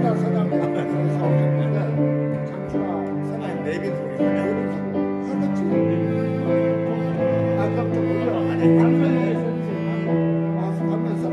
장춘하 사장님께서 사오셨는데 장춘하 사장님 내빈 소리가 하겠지. 아까부터 보여. 아니 방송에 가면서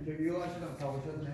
저기 요하시랑 다 오셨네.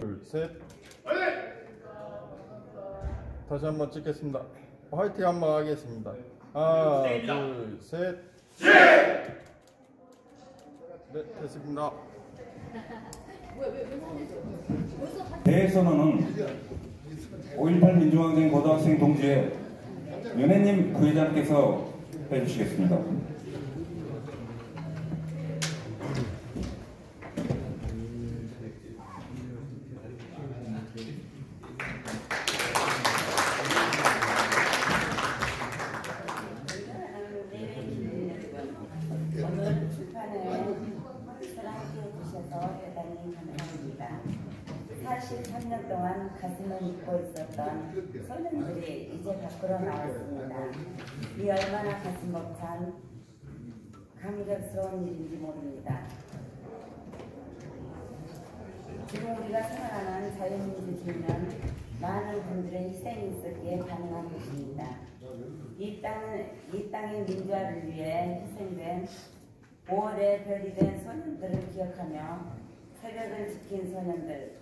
둘, 셋. 다시 한번 찍겠습니다. 화이팅 한번 하겠습니다. 하나, 둘, 셋. 네, 됐습니다. 대선언은 5.18 민주항쟁 고등학생 동지회 연혜님 부회장께서 해주시겠습니다. 오늘 출판을 사랑해 주셔서 대단히 감사합니다. 43년 동안 가슴을 잊고 있었던 소년들이 이제 밖으로 나왔습니다. 이 얼마나 가슴 벅찬 감격스러운 일인지 모릅니다. 지금 우리가 생활하는 자유민주주의는 많은 분들의 희생이 있었기에 가능한 것입니다. 이 땅의 민주화를 위해 희생된 5월의 별이 된 소년들을 기억하며 새벽을 지킨 소년들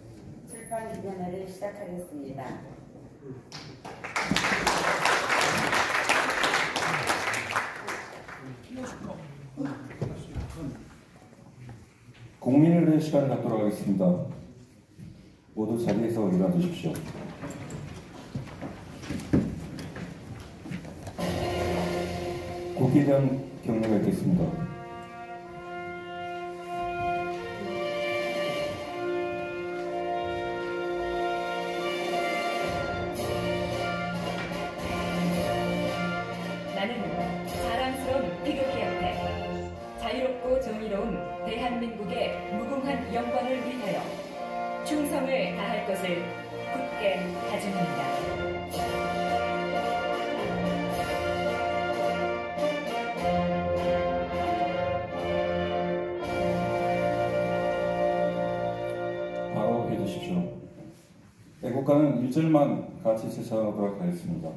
출판 기념회를 시작하겠습니다. 국민을 위해 시간을 갖도록 하겠습니다. 모두 자리에서 일어나 주십시오. 국기에 대한 경례가 있겠습니다. 나는 자랑스러운 태극기 옆에 자유롭고 정의로운 대한민국의 무궁한 영광을 위하여 충성을 다할 것을 굳게 다짐합니다. 바로 해주십시오. 애국가는 1절만 같이 제唱하도록 하겠습니다.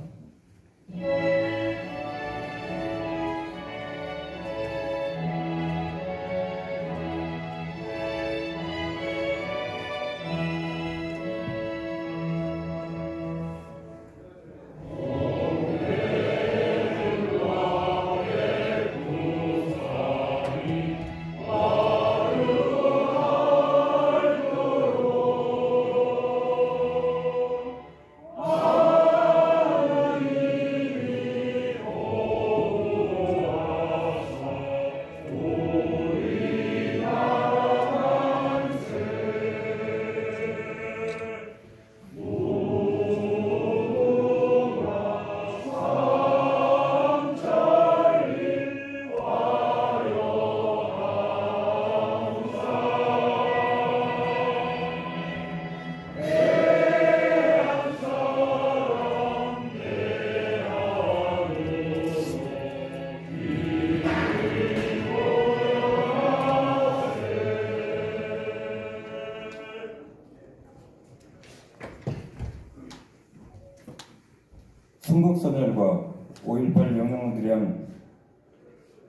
충북선열과 5.18 영령들에 대한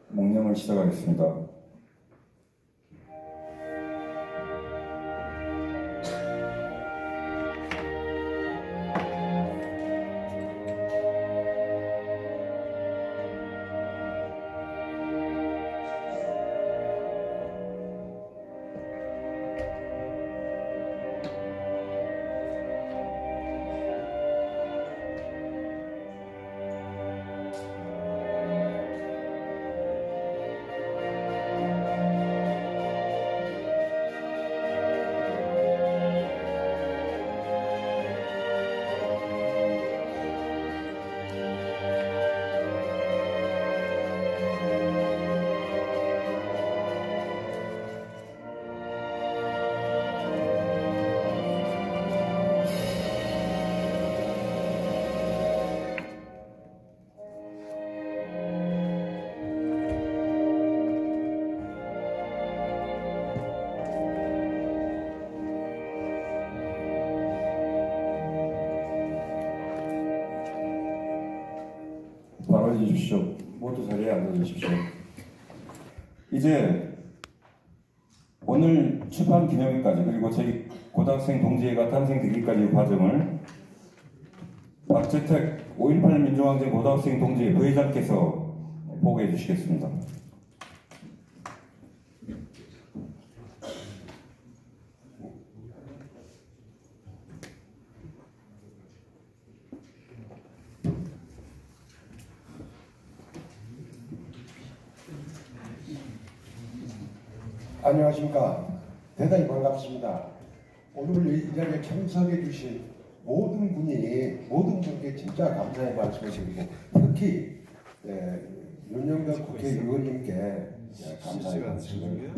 몽령을 시작하겠습니다. 바로 해주십시오. 모두 자리에 앉아주십시오. 이제 오늘 출판 기념일까지 그리고 저희 고등학생 동지회가 탄생되기까지 과정을 박재택 5.18 민주항쟁 고등학생 동지회 부회장께서 보고해 주시겠습니다. 안녕하십니까. 대단히 반갑습니다. 오늘 이 자리에 참석해 주신 모든 분께 진짜 감사의 말씀을 드리고 특히 윤영덕 국회의원님께 감사의 말씀을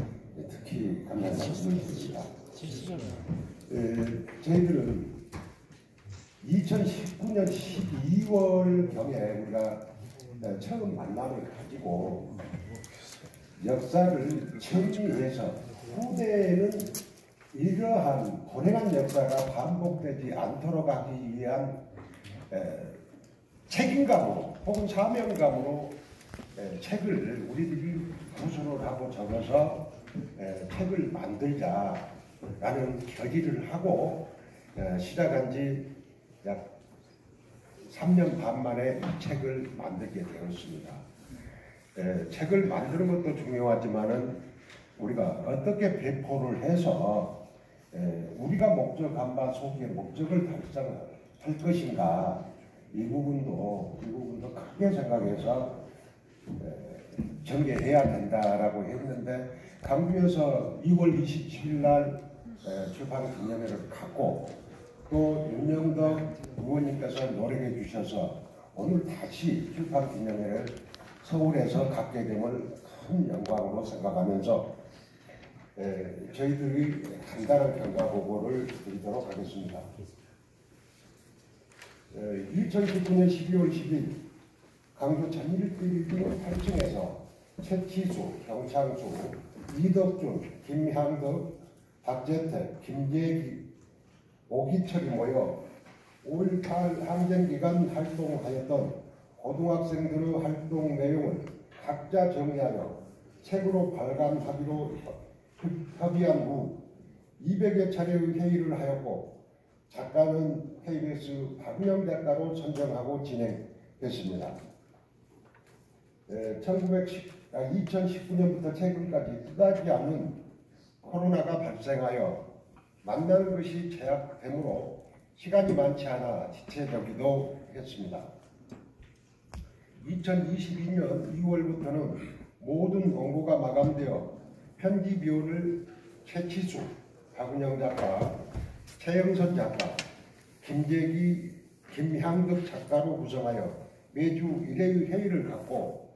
특히 감사의 말씀을 드립니다. 저희들은 2019년 12월경에 우리가 처음 만남을 가지고 역사를 정리해서 후대에는 이러한 불행한 역사가 반복되지 않도록 하기 위한 책임감으로 혹은 사명감으로 책을 우리들이 구술을 하고 적어서 책을 만들자라는 결의를 하고 시작한 지 약 3년 반 만에 이 책을 만들게 되었습니다. 책을 만드는 것도 중요하지만은 우리가 어떻게 배포를 해서 우리가 목적한 바 속의 목적을 달성할 것인가 이 부분도 크게 생각해서 전개해야 된다라고 했는데 강주에서 2월 27일 날 출판 기념회를 갖고 또 윤영덕 의원님께서 노력해 주셔서 오늘 다시 출판 기념회를 서울에서 갖게 됨을 큰 영광으로 생각하면서 저희들이 간단한 평가 보고를 드리도록 하겠습니다. 2019년 12월 10일 강주 천일빌딩 8층에서 최치수, 경창수, 이덕준, 김향덕, 박재택, 김재기, 오기철이 모여 5.18 항쟁기간 활동하였던 고등학생들의 활동 내용을 각자 정리하여 책으로 발간하기로 협의한 후 200여 차례의 회의를 하였고 작가는 KBS 박명 작가로 선정하고 진행했습니다. 2019년부터 최근까지 뜨다지 않는 코로나가 발생하여 만나는 것이 제약되므로 시간이 많지 않아 지체되기도 했습니다. 2022년 2월부터는 모든 원고가 마감되어 편집위원을 최치수, 박은영 작가, 최영선 작가, 김재기, 김향덕 작가로 구성하여 매주 1회의 회의를 갖고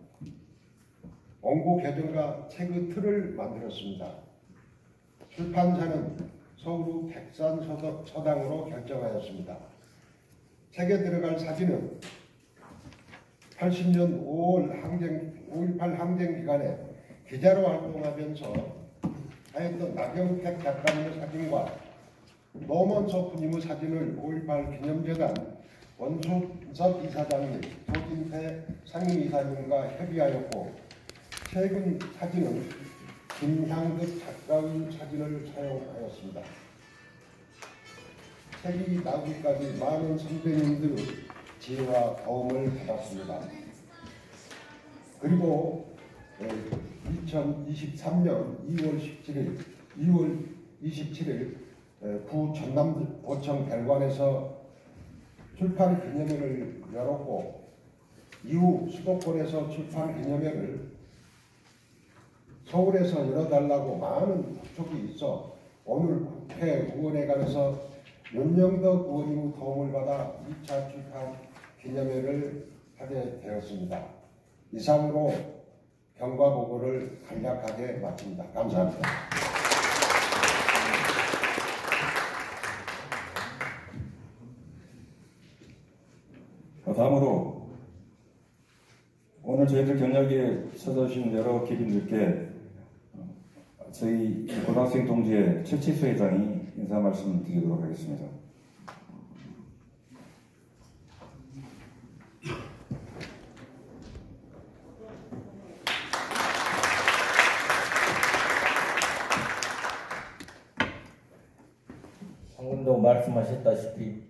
원고 개정과 책의 틀을 만들었습니다. 출판사는 서울 백산서당으로 결정하였습니다. 책에 들어갈 사진은 80년 5.18 항쟁 기간에 기자로 활동하면서 하였던 나경택 작가님의 사진과 노먼 소프님의 사진을 5.18 기념재단 원순섭 이사장님, 조진태 상임이사님과 협의하였고 최근 사진은 김향급 작가의 사진을 사용하였습니다. 책이 나오기까지 많은 선배님들의 지혜와 도움을 받았습니다. 그리고 2023년 2월 27일 부 전남도청 별관에서 출판 기념회를 열었고 이후 수도권에서 출판 기념회를 서울에서 열어달라고 많은 부탁이 있어 오늘 국회의원회관에서 윤영덕 의원님의 도움을 받아 2차 출판 기념회를 하게 되었습니다. 이상으로 경과보고를 간략하게 마칩니다. 감사합니다. 다음으로 오늘 저희들 경력에 찾아주신 여러 기빈들께 저희 고등학생 동지회 최치수 회장이 인사 말씀 드리도록 하겠습니다. 방금도 말씀하셨다시피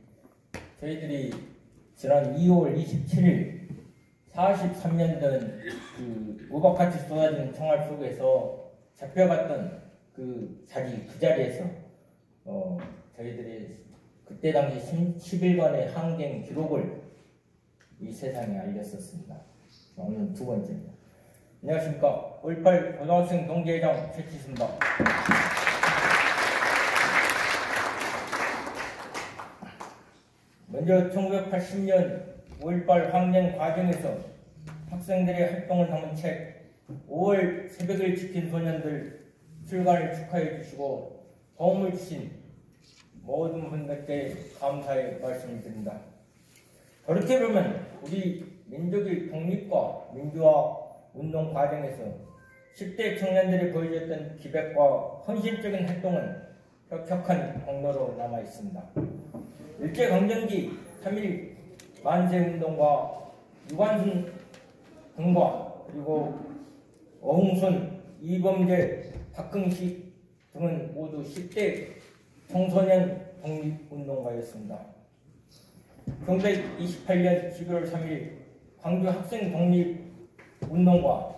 저희들이 지난 2월 27일 43년 전 그 우박같이 쏟아지는 총알 속에서 잡혀갔던 그 자리에서 저희들이 그때 당시 11번의 항쟁 기록을 이 세상에 알렸었습니다. 오늘 두 번째입니다. 안녕하십니까. 5.18 고등학생 동지회장 최치수입니다. 먼저 1980년 5.18 항쟁 과정에서 학생들의 활동을 담은 책 5월 새벽을 지킨 소년들 출간을 축하해 주시고 도움을 주신 모든 분들께 감사의 말씀을 드립니다. 그렇게 보면 우리 민족의 독립과 민주화 운동 과정에서 10대 청년들이 보여줬던 기백과 헌신적인 활동은 혁혁한 공로로 남아 있습니다. 일제강점기 3.1 만세운동과 유관순 등과 그리고 어흥순, 이범재, 박흥식 등은 모두 10대 청소년 독립운동가였습니다. 1928년 11월 3일 광주 학생 독립운동과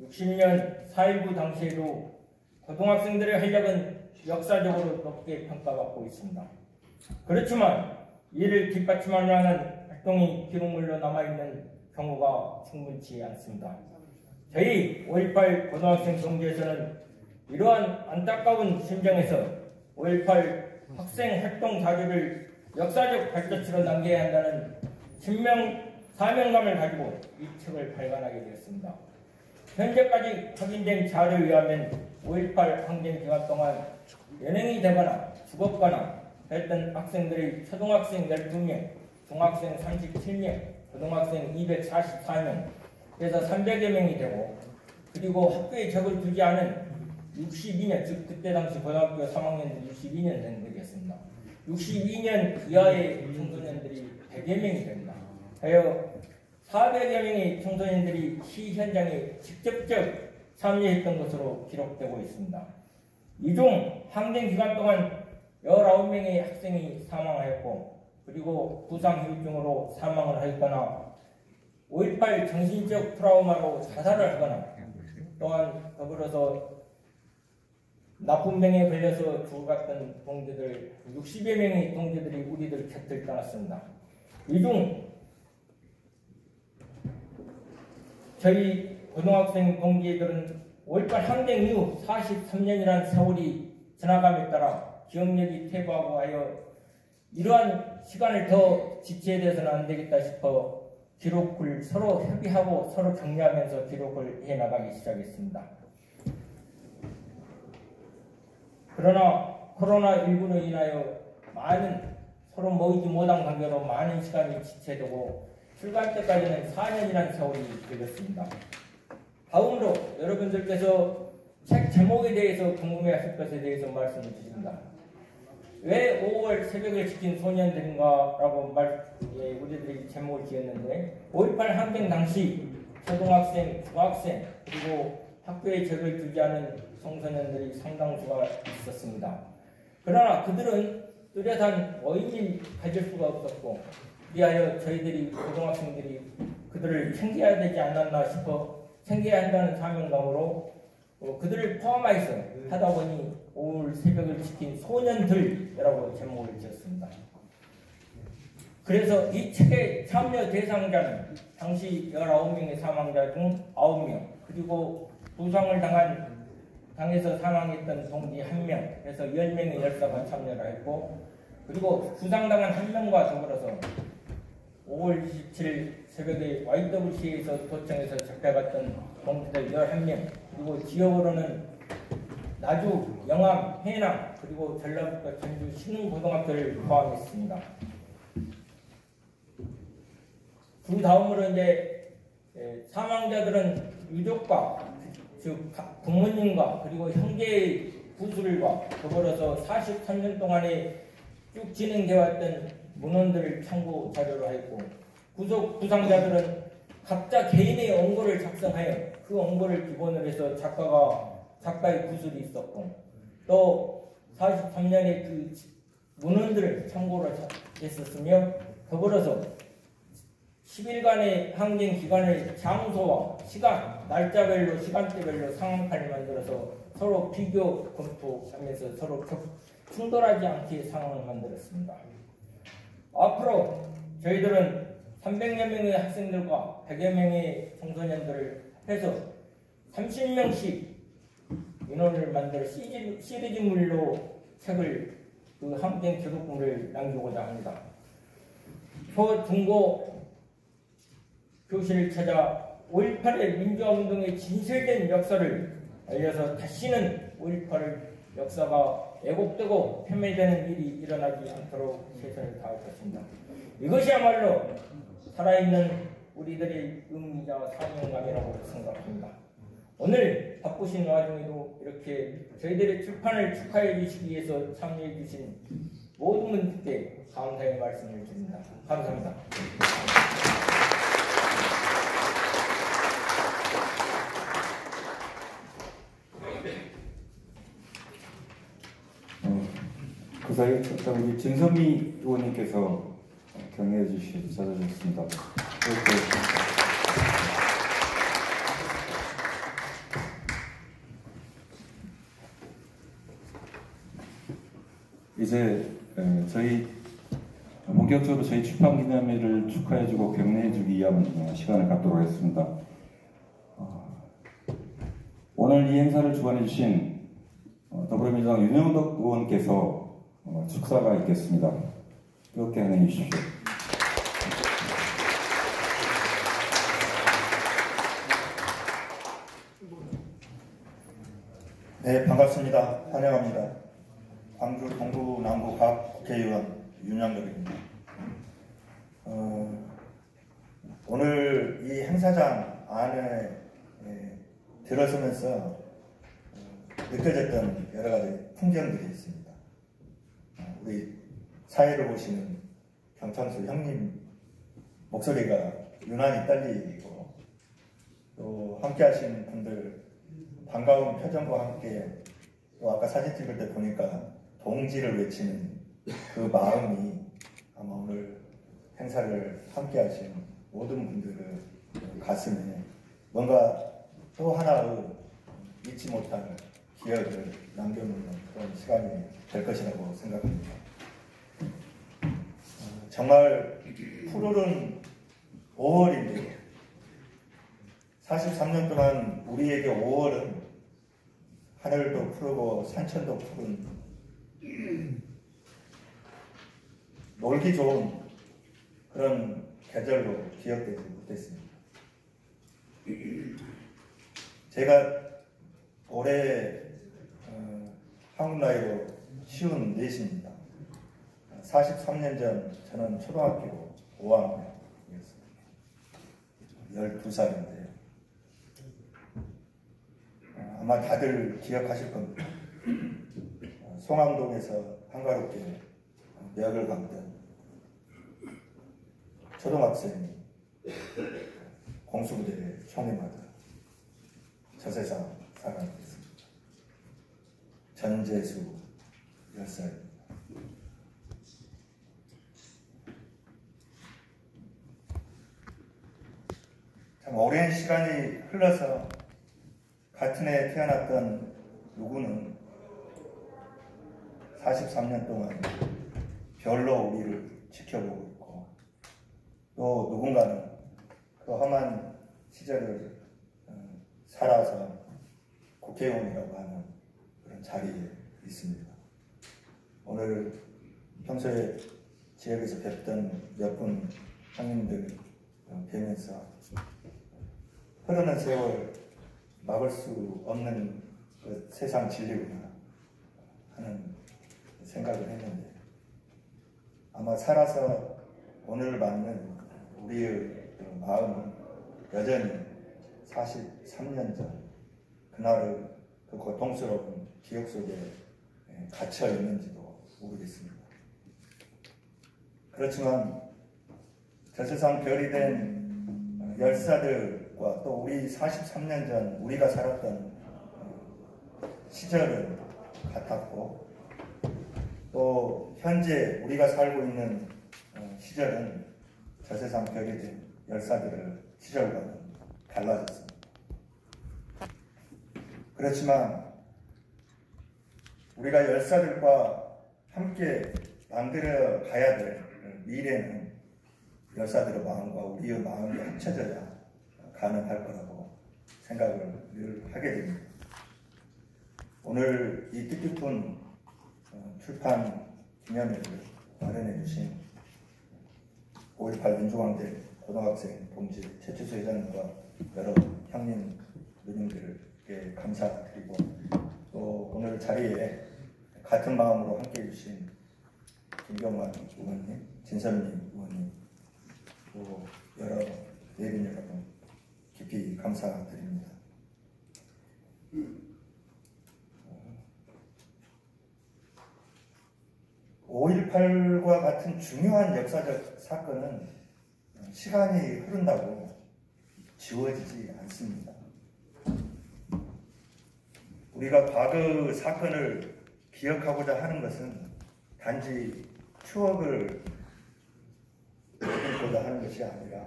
60년 4.19 당시에도 고등학생들의 활약은 역사적으로 높게 평가받고 있습니다. 그렇지만 이를 뒷받침할 만한 활동이 기록물로 남아있는 경우가 충분치 않습니다. 저희 5.18 고등학생 동지에서는 이러한 안타까운 심정에서 5.18 학생 활동 자료를 역사적 발자취로 남겨야 한다는 사명감을 가지고 이 책을 발간하게 되었습니다. 현재까지 확인된 자료에 의하면 5.18 항쟁 기간 동안 연행이 되거나 죽었거나 했던 학생들이 초등학생 12명, 중학생 37명, 고등학생 244명, 그래서 300여 명이 되고, 그리고 학교에 적을 두지 않은 62년, 즉 그때 당시 고등학교 3학년들 62년생 되겠습니다. 62년 이하의 청소년들이 100여 명이 됩니다. 하여 400여 명의 청소년들이 시 현장에 직접적 참여했던 것으로 기록되고 있습니다. 이 중 항쟁 기간 동안 19명의 학생이 사망하였고, 그리고 부상후유증으로 사망을 하였거나 5.18 정신적 트라우마로 자살을 하거나 또한 더불어서 나쁜 병에 걸려서 죽어갔던 동지들 60여 명의 동지들이 우리들 곁을 떠났습니다. 이 중 저희 고등학생 동지들은 5.18 항쟁 이후 43년이라는 세월이 지나감에 따라 기억력이 퇴보하고 하여 이러한 시간을 더 지체돼서는 안 되겠다 싶어 기록을 서로 협의하고 서로 격려하면서 기록을 해나가기 시작했습니다. 그러나 코로나19로 인하여 많은 서로 모이지 못한 관계로 많은 시간이 지체되고 출간 때까지는 4년이라는 세월이 걸렸습니다. 다음으로 여러분들께서 책 제목에 대해서 궁금해하실 것에 대해서 말씀을 드립니다. 왜 5월 새벽을 지킨 소년들인가라고 우리들이 제목을 지었는데 5.18 항쟁 당시 초등학생, 중학생 그리고 학교에 적을 두지 않은 청소년들이 상당수가 있었습니다. 그러나 그들은 뚜렷한 원인을 가질 수가 없었고 그리하여 저희들이 고등학생들이 그들을 챙겨야 되지 않았나 싶어 챙겨야 한다는 사명감으로 그들을 포함해서 하다 보니 5월 새벽을 지킨 소년들이라고 제목을 지었습니다. 그래서 이 책의 참여 대상자는 당시 19명의 사망자 중 9명 그리고 부상을 당해서 사망했던 동지 1명 그래서 10명의 열사가 참여를 했고 그리고 부상당한 1명과 더불어서 5월 27일 새벽에 YWCA에서 도청에서 잡혀갔던 동지들 11명 그리고 지역으로는 나주, 영암, 해남 그리고 전라북도 전주 신흥고등학교를 포함했습니다. 그 다음으로 이제 사망자들은 유족과 즉 부모님과 그리고 형제의 부술과 더불어서 43년 동안에 쭉 진행되어왔던 문헌들을 참고 자료로 했고 구속 부상자들은 각자 개인의 원고를 작성하여 그 원고를 기본으로 해서 작가의 구술이 있었고 또 43년의 그 문헌들을 참고로 했었으며 더불어서 10일간의 항쟁 기간을 장소와 시간, 날짜별로 시간대별로 상황판을 만들어서 서로 비교 검토하면서 서로 충돌하지 않게 상황을 만들었습니다. 앞으로 저희들은 300여 명의 학생들과 100여 명의 청소년들을 해서 30명씩 인원을 만들어 시리즈물로 책을 그 항쟁 기록물을 남기고자 합니다. 초, 중고 교실을 찾아 5.18의 민주화운동의 진실된 역사를 알려서 다시는 5.18 역사가 왜곡되고 폄훼되는 일이 일어나지 않도록 최선을 다할 것입니다. 이것이야말로 살아있는 우리들의 의미와 사명감이라고 생각합니다. 오늘 바쁘신 와중에도 이렇게 저희들의 출판을 축하해 주시기 위해서 참여해 주신 모든 분들께 감사의 말씀을 드립니다. 감사합니다. 그 사이에 우리 진선미 의원님께서 경애해 주셔서 찾아주셨습니다. 이제 저희 본격적으로 저희 출판 기념일을 축하해주고 격려해주기 위한 시간을 갖도록 하겠습니다. 오늘 이 행사를 주관해주신 더불어민주당 윤영덕 의원께서 축사가 있겠습니다. 뜨겁게 환영해 주십시오. 네, 반갑습니다. 환영합니다. 광주 동구 남구 각 국회의원 윤영덕입니다. 오늘 이 행사장 안에 들어서면서 느껴졌던 여러 가지 풍경들이 있습니다. 우리 사회를 보시는 경창수 형님 목소리가 유난히 떨리고 또 함께 하시는 분들 반가운 표정과 함께 또 아까 사진 찍을 때 보니까 동지를 외치는 그 마음이 아마 오늘 행사를 함께 하신 모든 분들의 가슴에 뭔가 또 하나의 잊지 못할 기억을 남겨놓는 그런 시간이 될 것이라고 생각합니다. 정말 푸르른 5월인데요. 43년 동안 우리에게 5월은 하늘도 푸르고 산천도 푸른 놀기 좋은 그런 계절로 기억되지 못했습니다. 제가 올해 한국 나이로 54입니다. 43년 전 저는 초등학교 5학년이었습니다. 12살인데요. 아마 다들 기억하실 겁니다. 송암동에서 한가롭게 매학을 감던 초등학생이 공수부대에 총에 맞아 저세상 사망이 됐습니다. 전재수 열사입니다. 참 오랜 시간이 흘러서 같은 해에 태어났던 누구는 43년 동안 별로 우리를 지켜보고 있고, 또 누군가는 그 험한 시절을 살아서 국회의원이라고 하는 그런 자리에 있습니다. 오늘 평소에 지역에서 뵙던 몇 분 형님들 뵈면서 흐르는 세월 막을 수 없는 그 세상 진리구나 하는 생각을 했는데, 아마 살아서 오늘을 맞는 우리의 그 마음은 여전히 43년 전 그날의 그 고통스러운 기억 속에 갇혀 있는지도 모르겠습니다. 그렇지만 저 세상 별이 된 열사들과 또 우리 43년 전 우리가 살았던 시절은 같았고, 또 현재 우리가 살고 있는 시절은 저 세상 별이 된 열사들의 시절과는 달라졌습니다. 그렇지만 우리가 열사들과 함께 만들어 가야 될 미래는 열사들의 마음과 우리의 마음이 합쳐져야 가능할 거라고 생각을 늘 하게 됩니다. 오늘 이 뜻깊은 출판 기념회를 마련해 주신 5.18 민주항쟁 고등학생 동지 최치수 회장님과 여러 형님, 누님들께 감사드리고, 또 오늘 자리에 같은 마음으로 함께해 주신 김경만 의원님, 진선미 의원님, 또 여러 예빈 여러분 깊이 감사드립니다. 5.18과 같은 중요한 역사적 사건은 시간이 흐른다고 지워지지 않습니다. 우리가 과거 사건을 기억하고자 하는 것은 단지 추억을 보고자 하는 것이 아니라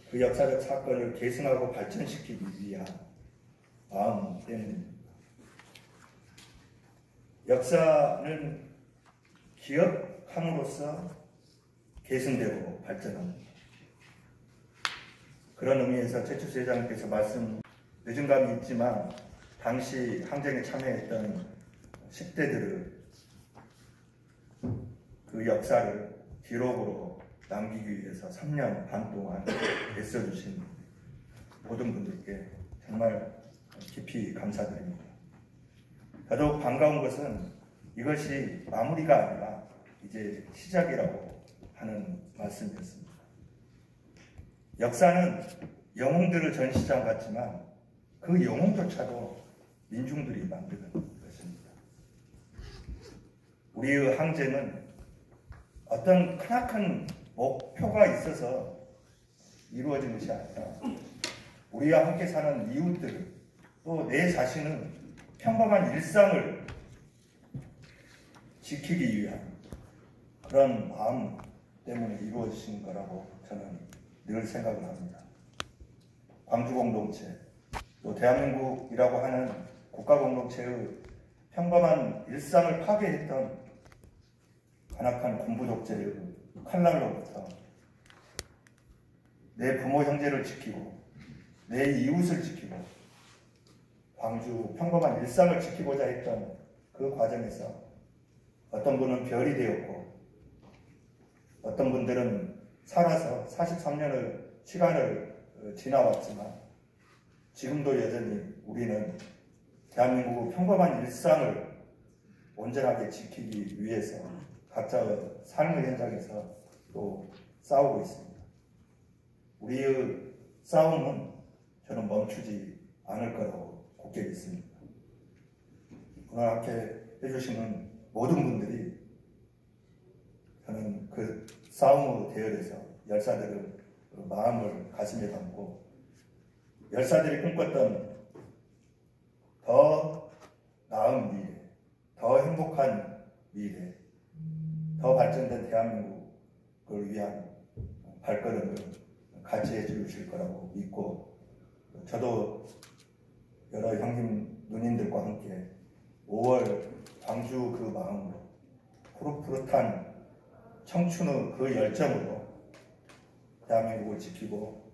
그 역사적 사건을 계승하고 발전시키기 위한 마음 때문입니다. 역사는 기억함으로써 계승되고 발전합니다. 그런 의미에서 최치수 회장님께서 말씀 늦은 감이 있지만 당시 항쟁에 참여했던 10대들의 그 역사를 기록으로 남기기 위해서 3년 반 동안 애써주신 모든 분들께 정말 깊이 감사드립니다. 더더욱 반가운 것은 이것이 마무리가 아니라 이제 시작이라고 하는 말씀이었습니다. 역사는 영웅들의 전시장 같지만 그 영웅조차도 민중들이 만드는 것입니다. 우리의 항쟁은 어떤 크나큰 목표가 있어서 이루어진 것이 아니라 우리와 함께 사는 이웃들, 또 내 자신은 평범한 일상을 지키기 위한 그런 마음 때문에 이루어진 거라고 저는 늘 생각을 합니다. 광주공동체, 또 대한민국이라고 하는 국가공동체의 평범한 일상을 파괴했던 간악한 군부독재의 칼날로부터 내 부모 형제를 지키고 내 이웃을 지키고 광주 평범한 일상을 지키고자 했던 그 과정에서 어떤 분은 별이 되었고 어떤 분들은 살아서 43년의 시간을 지나왔지만 지금도 여전히 우리는 대한민국의 평범한 일상을 온전하게 지키기 위해서 각자의 삶의 현장에서 또 싸우고 있습니다. 우리의 싸움은 저는 멈추지 않을 거라고 굳게 믿습니다. 오늘 함께 해주시는 모든 분들이 저는 그 싸움으로 대열해서 열사들의 그 마음을 가슴에 담고 열사들이 꿈꿨던 더 나은 미래, 더 행복한 미래, 더 발전된 대한민국을 위한 발걸음을 같이 해주실 거라고 믿고 저도 여러 형님 누님들과 함께 5월 광주 그 마음으로 푸릇푸릇한 청춘의 그 열정으로 대한민국을 지키고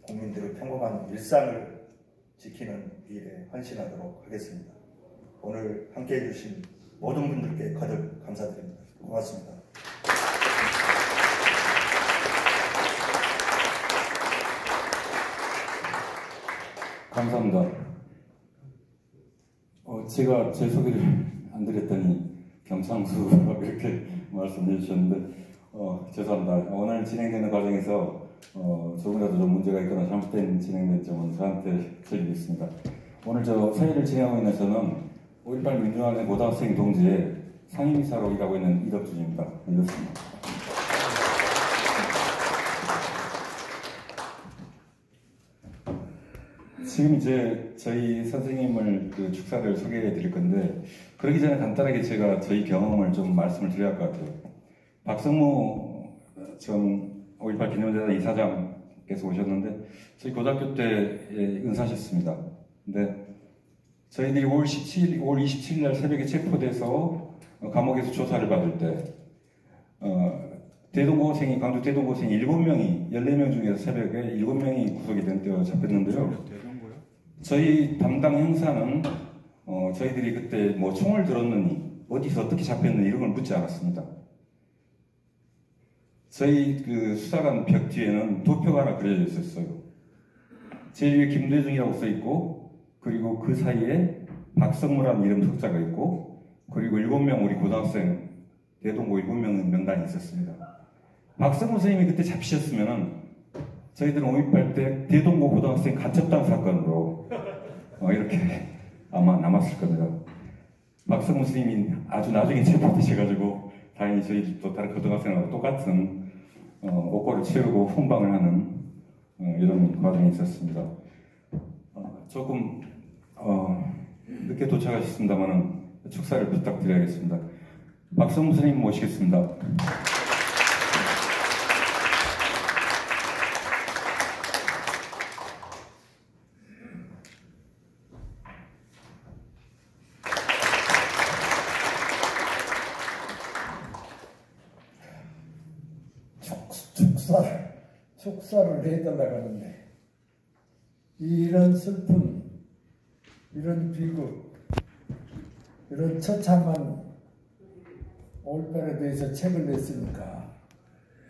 국민들의 평범한 일상을 지키는 일에 헌신하도록 하겠습니다. 오늘 함께해 주신 모든 분들께 거듭 감사드립니다. 고맙습니다. 감사합니다. 제가 제 소개를 안 드렸더니 경창수라고 이렇게 말씀해 주셨는데 죄송합니다. 오늘 진행되는 과정에서 조금이라도 좀 문제가 있거나 잘못된 진행된 점은 저한테 책임있습니다. 오늘 저 회의를 진행하고 있는 저는 5.18 민주화된 고등학생 동지의 상임이사로 일하고 있는 이덕준입니다. 반갑습니다. 지금 이제 저희 선생님을 그 축사를 소개해 드릴 건데 그러기 전에 간단하게 제가 저희 경험을 좀 말씀을 드려야 할 것 같아요. 박성무 전 5.18 기념재단 이사장께서 오셨는데 저희 고등학교 때 은사하셨습니다. 근데 저희들이 5월 27일 날 새벽에 체포돼서 감옥에서 조사를 받을 때 대동고생이 광주 대동고생이 7명이 14명 중에서 새벽에 7명이 구속이 된 때가 잡혔는데요. 저희 담당 형사는 저희들이 그때 뭐 총을 들었느니 어디서 어떻게 잡혔느니 이런 걸 묻지 않았습니다. 저희 그 수사관 벽 뒤에는 도표가 하나 그려져 있었어요. 제일 위에 김대중이라고 써 있고 그리고 그 사이에 박성무라는 이름 석자가 있고 그리고 7명 우리 고등학생 대동고 7명 명단이 있었습니다. 박성무 선생님이 그때 잡히셨으면은 저희들은 5.18 때 대동고 고등학생 가첩당 사건으로 이렇게 아마 남았을 겁니다. 박성무 선생님이 아주 나중에 체포되셔가지고 다행히 저희도 다른 고등학생하고 똑같은 옥고를 채우고 훈방을 하는 이런 과정이 있었습니다. 조금 늦게 도착하셨습니다만 축사를 부탁드려야겠습니다. 박성무 선생님 모시겠습니다. 축사를 해달라고 하는데 이런 슬픈 이런 비극 이런 처참한 5.18에 대해서 책을 냈으니까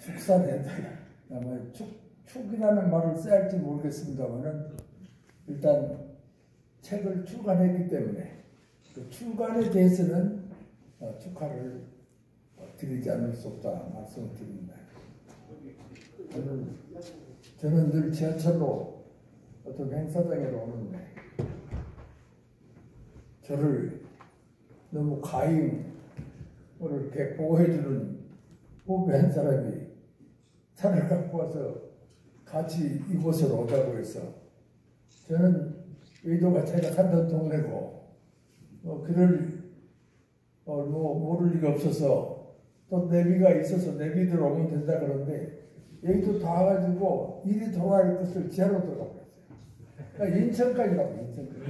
축사를 해달라. 아마 축이라는 말을 써야 할지 모르겠습니다만은 일단 책을 출간했기 때문에 그 출간에 대해서는 축하를 드리지 않을 수 없다 말씀을 드립니다. 저는 늘 지하철로 어떤 행사장에 오는데 저를 너무 가임을 이렇게 보호해주는 후배 한 사람이 차를 갖고 와서 같이 이곳으로 오자고 해서 저는 의도가 제가 살던 동네고 그를 모를 리가 없어서 또 내비가 있어서 내비대로 오면 된다 그러는데 여기도 다 와가지고 일이 돌아갈 것을 지하로 들어가버렸어요. 그러니까 인천까지 가고 인천까지.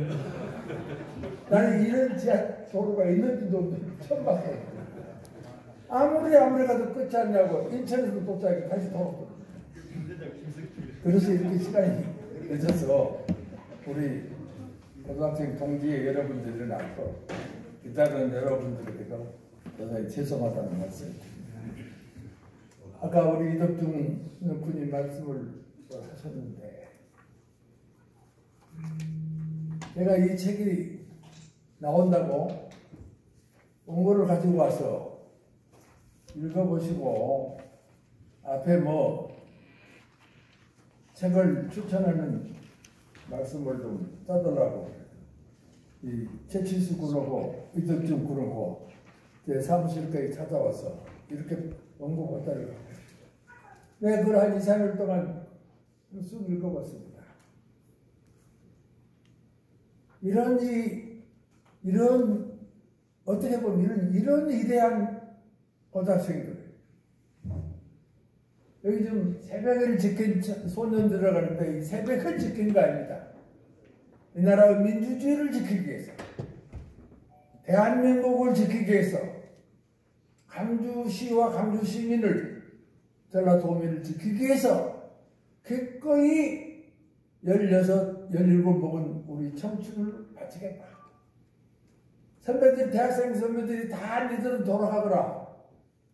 나는 이런 지하 도로가 있는지도 처음 봤어요. 아무리 가도 끝이 아니냐고 인천에서 도착해 다시 돌아오거든요. 그래서 이렇게 시간이 늦어서 우리 고등학생 동지의 여러분들은 앞으로 기다리는 여러분들에게도 대단히 죄송하다는 말씀을 드립니다. 아까 우리 이덕중 군이 말씀을 하셨는데 제가 이 책이 나온다고 원고를 가지고 와서 읽어보시고 앞에 뭐 책을 추천하는 말씀을 좀 써달라고 이 최칠수 군하고 이덕중 군하고 제 사무실까지 찾아와서 이렇게 원고 보따리를 갖고 내가 그걸 한 2, 3일 동안 쑥 읽어봤습니다. 이런 어떻게 보면 이런 위대한 고등학생들 여기 좀 새벽을 지킨 소년 들어가는데 이 새벽을 지킨 거 아닙니다. 이 나라의 민주주의를 지키기 위해서 대한민국을 지키기 위해서 강주시와 강주 시민을 전라도민을 지키기 위해서 기꺼이 16, 17 먹은 우리 청춘을 바치겠다. 선배들, 대학생 선배들이 다 니들은 돌아가거라.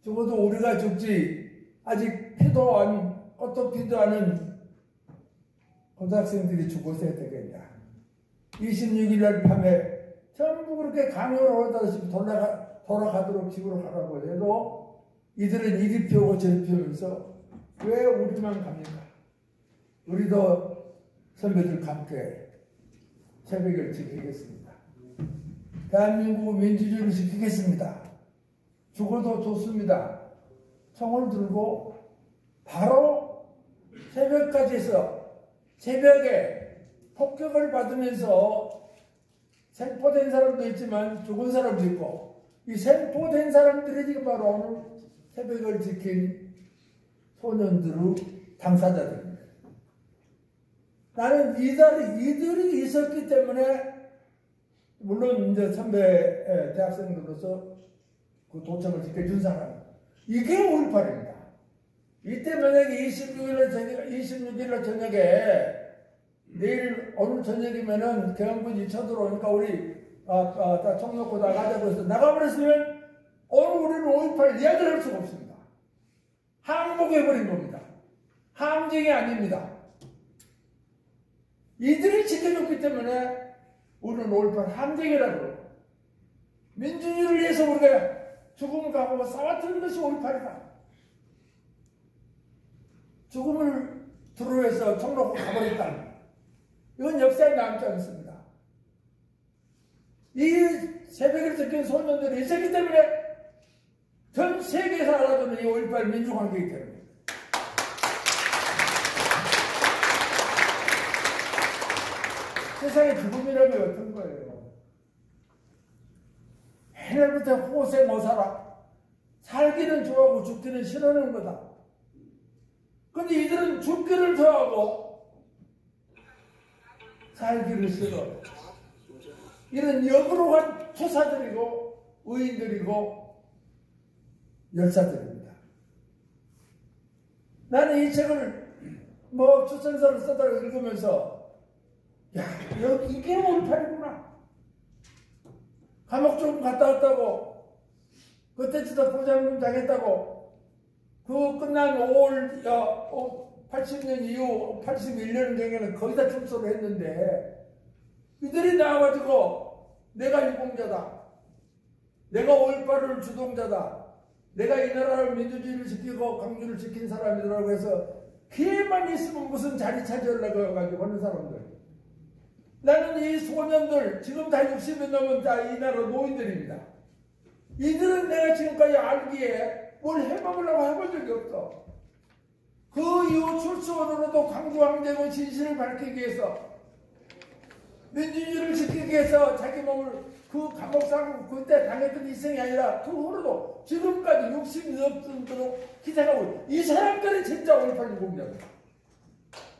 적어도 우리가 죽지 아직 피도 안 꽃도 피도 않은 고등학생들이 죽었어야 되겠냐. 26일 날 밤에 전부 그렇게 강요를 하다시피 돌아가도록 집으로 가라고 해도 이들은 이리 피우고 저리 피우면서 왜 우리만 갑니까? 우리도 선배들과 함께 새벽을 지키겠습니다. 대한민국 민주주의를 지키겠습니다. 죽어도 좋습니다. 총을 들고 바로 새벽까지 해서 새벽에 폭격을 받으면서 생포된 사람도 있지만 죽은 사람도 있고 이 생포된 사람들이 지금 바로 오늘 새벽을 지킨 소년들의 당사자들입니다. 나는 이들이 있었기 때문에 물론 이제 선배 대학생들로서 그 도청을 지켜준 사람 이게 5.18입니다. 이때 만약에 26일 저녁에 내일 오늘 저녁이면은 경항군이 쳐들어오니까 우리 총 놓고 나가자고 해서 나가버렸으면 오늘 우리는 5.18 이야기를 할 수가 없습니다. 항복해버린 겁니다. 항쟁이 아닙니다. 이들이 지켜줬기 때문에 우리는 5.18 항쟁이라고 그러고 민주주의를 위해서 우리가 죽음을 각오하고 싸웠던 것이 5.18이다. 죽음을 두려워해서 총 놓고 가버렸다. 이건 역사에 남지 않습니다. 이 새벽을 지킨 소년들이 있었기 때문에 전 세계에서 알아주는 이 5.18 민주관계이기 때문에 세상의 죽음이라는 게 어떤 거예요? 해날부터 고생 오사라. 살기는 좋아하고 죽기는 싫어하는 거다. 근데 이들은 죽기를 좋아하고 살기를 싫어해요. 이런 역으로간 투사들이고 의인들이고 열사들입니다. 나는 이 책을 추천서를 써다가 읽으면서 야, 이게 5.18이구나. 감옥 좀 갔다 왔다고 그때 진짜 부장님 당했다고 그 끝난 5월 80년 이후 81년경에는 거의 다 출소를 했는데 이들이 나와가지고 내가 유공자다. 내가 5.18을 주동자다. 내가 이 나라를 민주주의를 지키고 강주를 지킨 사람이라고 해서 기회만 있으면 무슨 자리 차지하려고 해가지고 하는 사람들. 나는 이 소년들 지금 다 60이 넘은 다 이 나라 노인들입니다. 이들은 내가 지금까지 알기에 뭘 해먹으려고 해본 적이 없어. 그 이후 출소원으로도 강주항쟁의 진실을 밝히기 위해서 민주주의를 지키기 위해서 자기 몸을 그 감옥상 그때 당했던 희생이 아니라 그 후로도 지금까지 60이 넘도록 희생하고 있어요. 이 사람들이 진짜 5.18 유공자입니다.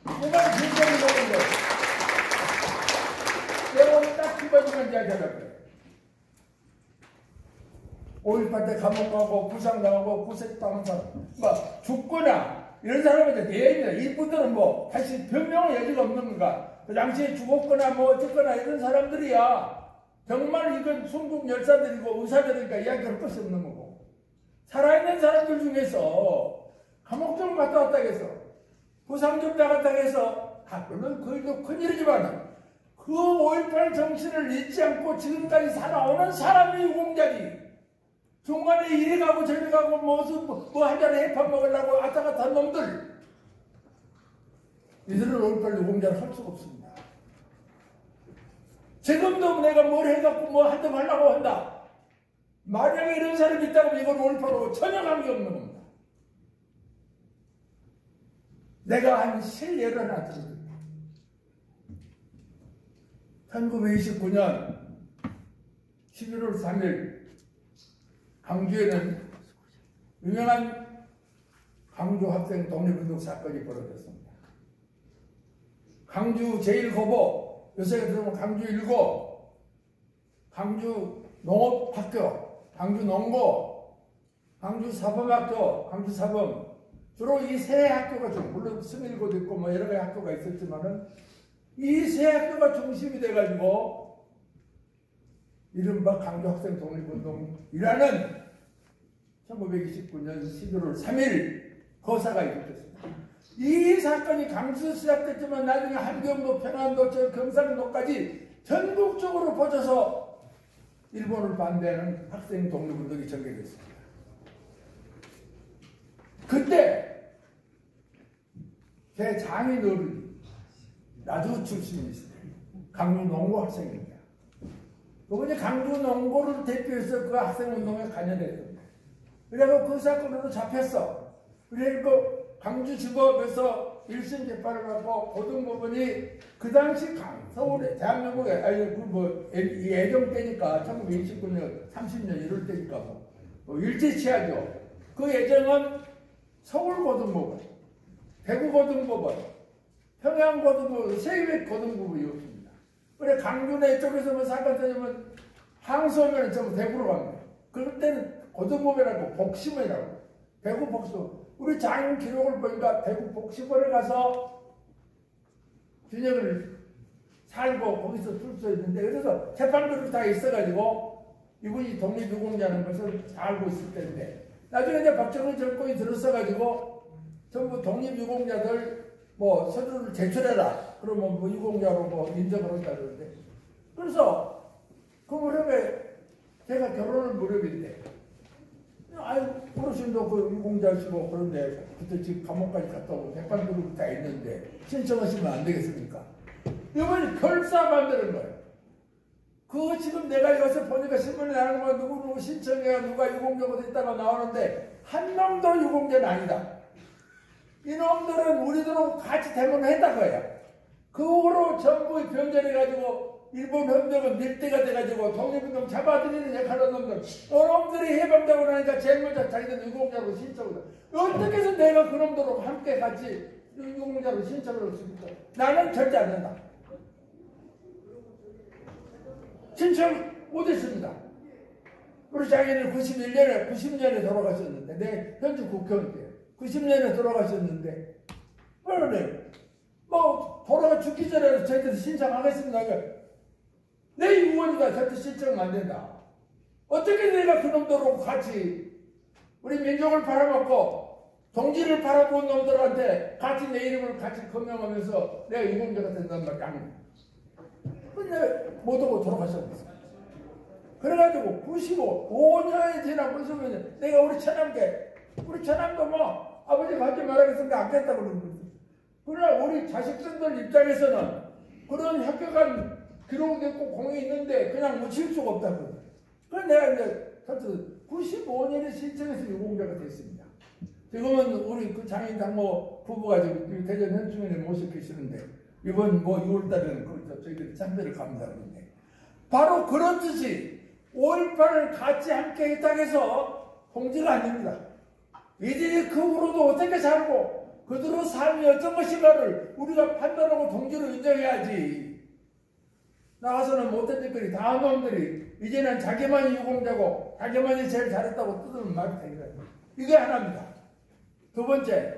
정말 진짜 유공자입니다. 내가 오늘 딱 두 가지만 이야기하려고요. 5.18 때 감옥 가고 부상당하고 구색당한 사람, 죽거나 이런 사람한테 예입니다. 이분들은 다시 변명의 여지가 없는 건가. 그 당시에 죽었거나 어쨌거나 이런 사람들이야. 정말 이건 순국 열사들이고 의사들이니까 이야기할 것이 없는 거고. 살아있는 사람들 중에서 감옥 좀 갔다 왔다 해서 부상 좀 나갔다 해서 물론 그 일도 큰일이지만 그 5.18 정신을 잊지 않고 지금까지 살아오는 사람이 유공자지. 중간에 이리 가고 저리 가고 한 잔에 해판 먹으려고 왔다 갔다 한 놈들. 이들은 5.18 유공자를 할 수가 없습니다. 지금도 내가 뭘 해갖고 한점 하려고 한다. 만약에 이런 사람이 있다면 이걸 5.18하고 전혀 관계없는 겁니다. 내가 한 실례를 하나 들었습니다. 1929년 11월 3일 강주에는 유명한 강주 학생 독립운동 사건이 벌어졌습니다. 강주 제1고보, 요새 들으면 강주 1고, 강주 농업학교, 강주 농고, 강주 사범학교, 강주 사범, 주로 이 세 학교가 좀, 물론 스밀고도 있고 뭐 여러 가지 학교가 있었지만은 이 세 학교가 중심이 돼가지고 이른바 강주 학생 독립운동이라는 1929년 11월 3일 거사가 일어났습니다. 이 사건이 강주에서 시작됐지만 나중에 한경도, 평안도, 경상도까지 전국적으로 퍼져서 일본을 반대하는 학생 독립운동이 전개됐습니다. 그때 제 장인어른이 나주 출신이시죠. 강주 농고 학생입니다. 그분이 강주 농고를 대표해서 그 학생운동에 관여했습니다. 그래서 그 사건으로 잡혔어. 그리고 강주지법에서 1심 재판을 받고 고등법원이 그 당시 서울에 대한민국에 이 애정 때니까 1929년 30년 이럴 때니까 일제치하죠. 그 예정은 서울고등법원, 대구고등법원, 평양고등법원, 세계 고등법원이었습니다. 그래 강주내 쪽에서 뭐 사건 터지면 항소하면 전부 대구로 갑니다. 그때는 고등법원이라고 복심이라고 대구 복심. 우리 장인 기록을 보니까 대구 복심원에 가서 균형을 살고 거기서 출소했는데 그래서 재판부로 다 있어가지고 이분이 독립유공자라는 것을 다 알고 있을 텐데 나중에 이제 박정희 정권이 들었어가지고 전부 독립유공자들 뭐 서류를 제출해라 그러면 뭐 유공자로 뭐 인정을 한다 그러는데 그래서 그 무렵에 제가 결혼을 무렵인데 아유 어르신도 그 유공자시고 그런데 그때 지금 감옥까지 갔다 오고 재판부로 다 있는데 신청하시면 안 되겠습니까? 이번에 결사 만드는 거예요. 그거 지금 내가 여기서 보니까 신문에 나오는 거 누구 신청해야 누가 유공자가 됐다가 나오는데 한 놈도 유공자는 아니다. 이놈들은 우리들하고 같이 대문을 했다고 해요. 그 후로 전부 변절해가지고 일본 협력은 밀대가 돼가지고 독립운동 잡아들이는 역할을 하는 놈들 그놈들이 해방되고 나니까 제일 먼저 자기들 유공자로 신청을 해. 어떻게 해서 내가 그놈들하고 함께 같이 유공자로 신청을 할 수 있을까? 나는 절대 안 된다. 신청 못했습니다. 우리 장인은 90년에 돌아가셨는데, 내 현직 국회의원 때 90년에 돌아가셨는데, 그러네. 뭐, 돌아가 죽기 전에 저희들 신청하겠습니다. 내 의원이다. 절대 신청은 안 된다. 어떻게 내가 그놈들하고 같이 우리 민족을 팔아먹고 동지를 팔아본 놈들한테 같이 내 이름을 같이 거명하면서 내가 유공자가 된단 말이 아닙니다. 근데 못하고 돌아가셨어요. 그래가지고 5년이 지나 무슨 내가 우리 처남도 뭐 아버지가 하지 말하겠으니까 안 됐다고 그러는 거지. 그러나 우리 자식들 입장에서는 그런 협격한 기록이 있고 공이 있는데 그냥 묻힐 수가 없다고. 그래서 내가 이제 95년에 신청해서 유공자가 됐습니다. 지금은 우리 그 장인 장모 부부가 지금 대전 현충원에 모셔 계시는데 이번 뭐 6월달에는 저희들이 참배를 갑니다. 그런데 바로 그렇듯이 5.18을 같이 함께 했다고 해서 통지가 아닙니다. 이들이 그 후로도 어떻게 살고 그들의 삶이 어떤 것인가를 우리가 판단하고 통지로 인정해야지. 나가서는 못된 짓거리 다 한 놈들이 이제는 자기만이 유공자고 자기만이 제일 잘했다고 뜯는 말이 되거든요. 이게 하나입니다. 두 번째,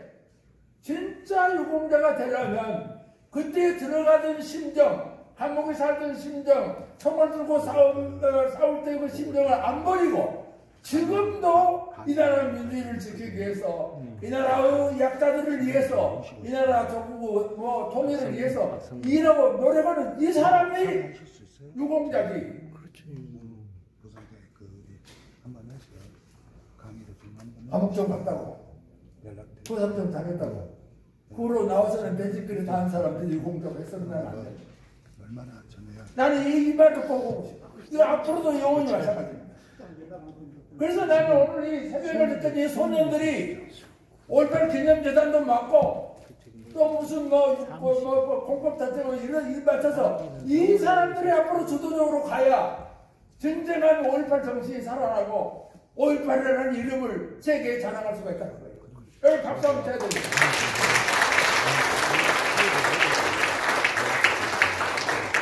진짜 유공자가 되려면 그때 들어가던 심정, 감옥에 살던 심정, 총을 들고 싸울 때 그 심정을 안 버리고 지금도 이 나라 민주주의를 지키기 위해서 이 나라의 약자들을 위해서 이 나라 조국 통일을 위해서 일하고 노력하는 이 사람이 유공자지. 감옥 좀 갔다고 부산 좀 당했다고 구로 나와서는 배직거리 다 한 사람들이 유공자가 했었는 안 돼. 나는 이 말 듣고 보고 싶어. 이거 앞으로도 영원히 마찬가지입니다. 그래서 나는 오늘 이 새벽을 듣더니 소년들이 5.18 기념재단도 맡고 또 무슨 공법자체 이런 일 맡아서 이 사람들이 앞으로 주도적으로 가야 진정한 5.18 정신이 살아나고 5.18이라는 이름을 세계에 자랑할 수가 있다는 거예요. 여기 박수 한번 쳐야 됩니다.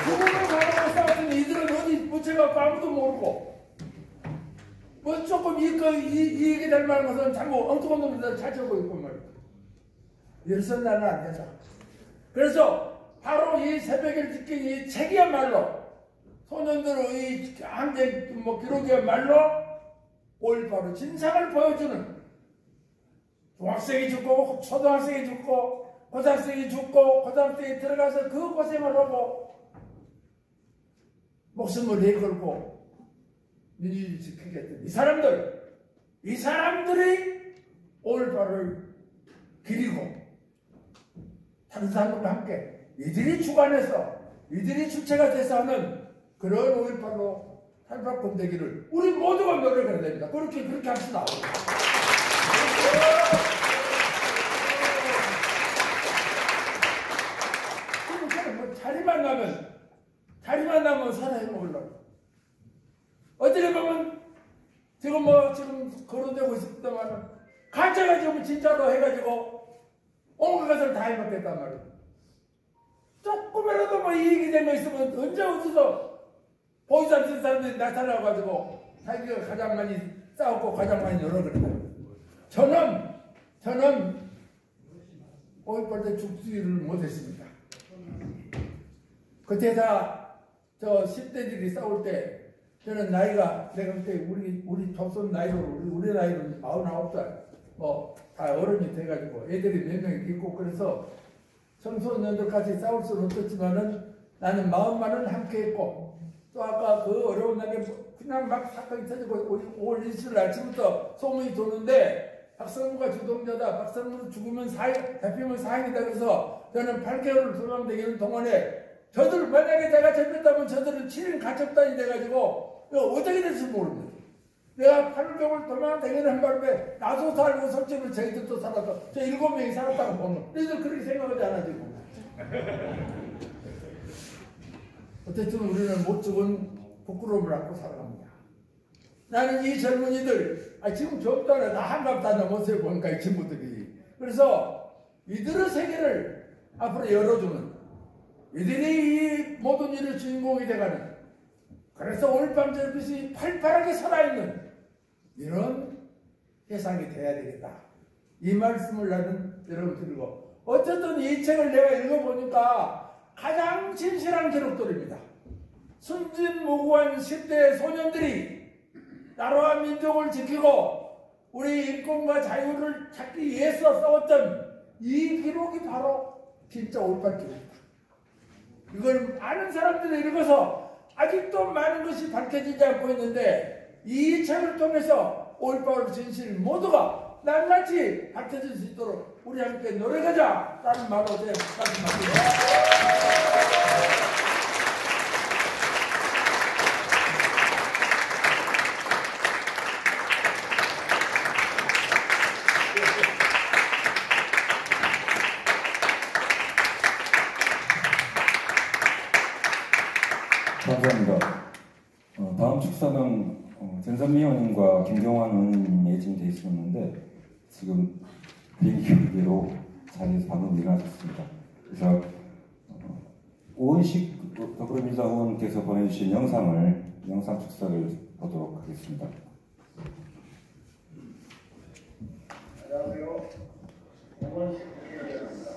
죽음을 바라고 싸우는 이들은 어디 부채가 아무도 모르고 뭐 조금 이익이 될 만한 것은 자꾸 엉뚱한 놈들 찾아오고 있고 말이야. 이래서 나는 안 된다. 그래서 바로 이 새벽을 지킨 이 책이야말로 소년들의 이 항쟁 기록이야말로 5.18의 진상을 보여주는 중학생이 죽고 초등학생이 죽고 고등학생이 죽고 고등학생이 들어가서 그 고생을 하고 목숨을 내걸고 민주주의 지키겠던 이 사람들이 5.18을 기리고 다른 사람들과 함께 이들이 주관해서 이들이 주체가 돼서 하는 그런 5.18로 탈바꿈되기를 우리 모두가 노력해야 됩니다. 그렇게 합시다. 뭐 자리만 나면 살아야 먹으려고. 어떻게 보면 지금 거론되고 있었다만 가짜가 지금 진짜로 해가지고 온갖 것을 다 해먹겠단 말이에요. 조금이라도 뭐 이익이 된 거 있으면 언제 어디서 보이지 않는 사람들이 나타나가지고 자기가 가장 많이 싸웠고 가장 많이 열어버린다. 저는 5.18 때 죽지를 못했습니다. 그때 다 저 10대들이 싸울 때 저는 나이가 내가 그때 우리 조선 나이로 우리 나이로 49살 뭐 다 어른이 돼가지고 애들이 몇 명이 있고 그래서 청소년들까지 싸울 수는 없었지만은 나는 마음만은 함께했고 또 아까 그 어려운 날에 그냥 막 사건이 터지고 5월 20일 아침부터 소문이 도는데 박성무가 주동자다. 박성무 죽으면 잡히면 사형이다. 그래서 저는 8개월을 도망다니는 동안에 저들 만약에 내가 잡혔다면 저들은 7일 가첩단이 돼가지고 어떻게 될지 모릅니다. 내가 8개월 도망다니는 한 바람에 나도 살고 솔직히 저희들도 살아서 저 7명이 살았다고 보면 너희들 그렇게 생각하지 않아 지금. 어쨌든 우리는 못 죽은 부끄러움을 안고 살아갑니다. 나는 이 젊은이들 지금 젊다네 나 한갑다 넘었어요 보니까 이 친구들이. 그래서 이들의 세계를 앞으로 열어주는 이들이 이 모든 일의 주인공이 돼가는 그래서 올밤 저빛이 팔팔하게 살아있는 이런 세상이 돼야 되겠다. 이 말씀을 나는 여러분 드리고 어쨌든 이 책을 내가 읽어보니까 가장 진실한 기록들입니다. 순진무구한 10대 소년들이 나라와 민족을 지키고 우리 인권과 자유를 찾기 위해서 싸웠던 이 기록이 바로 진짜 5.18 기록입니다. 이걸 아는 사람들이 읽어서 아직도 많은 것이 밝혀지지 않고 있는데 이 책을 통해서 5.18 진실 모두가 낱낱이 밝혀질 수 있도록 우리 함께 노력하자 라는 말로 제 말씀드립니다. 감사합니다. 다음 축사는 전선미 의원님과 김경환 의원님이 예정되어 있었는데 지금 비행기 관계로 자리에서 방금 일어나셨습니다. 그래서 오은식 더불어민주당 의원께서 보내주신 영상 축사를 보도록 하겠습니다. 안녕하세요. 오은식 국회의원입니다.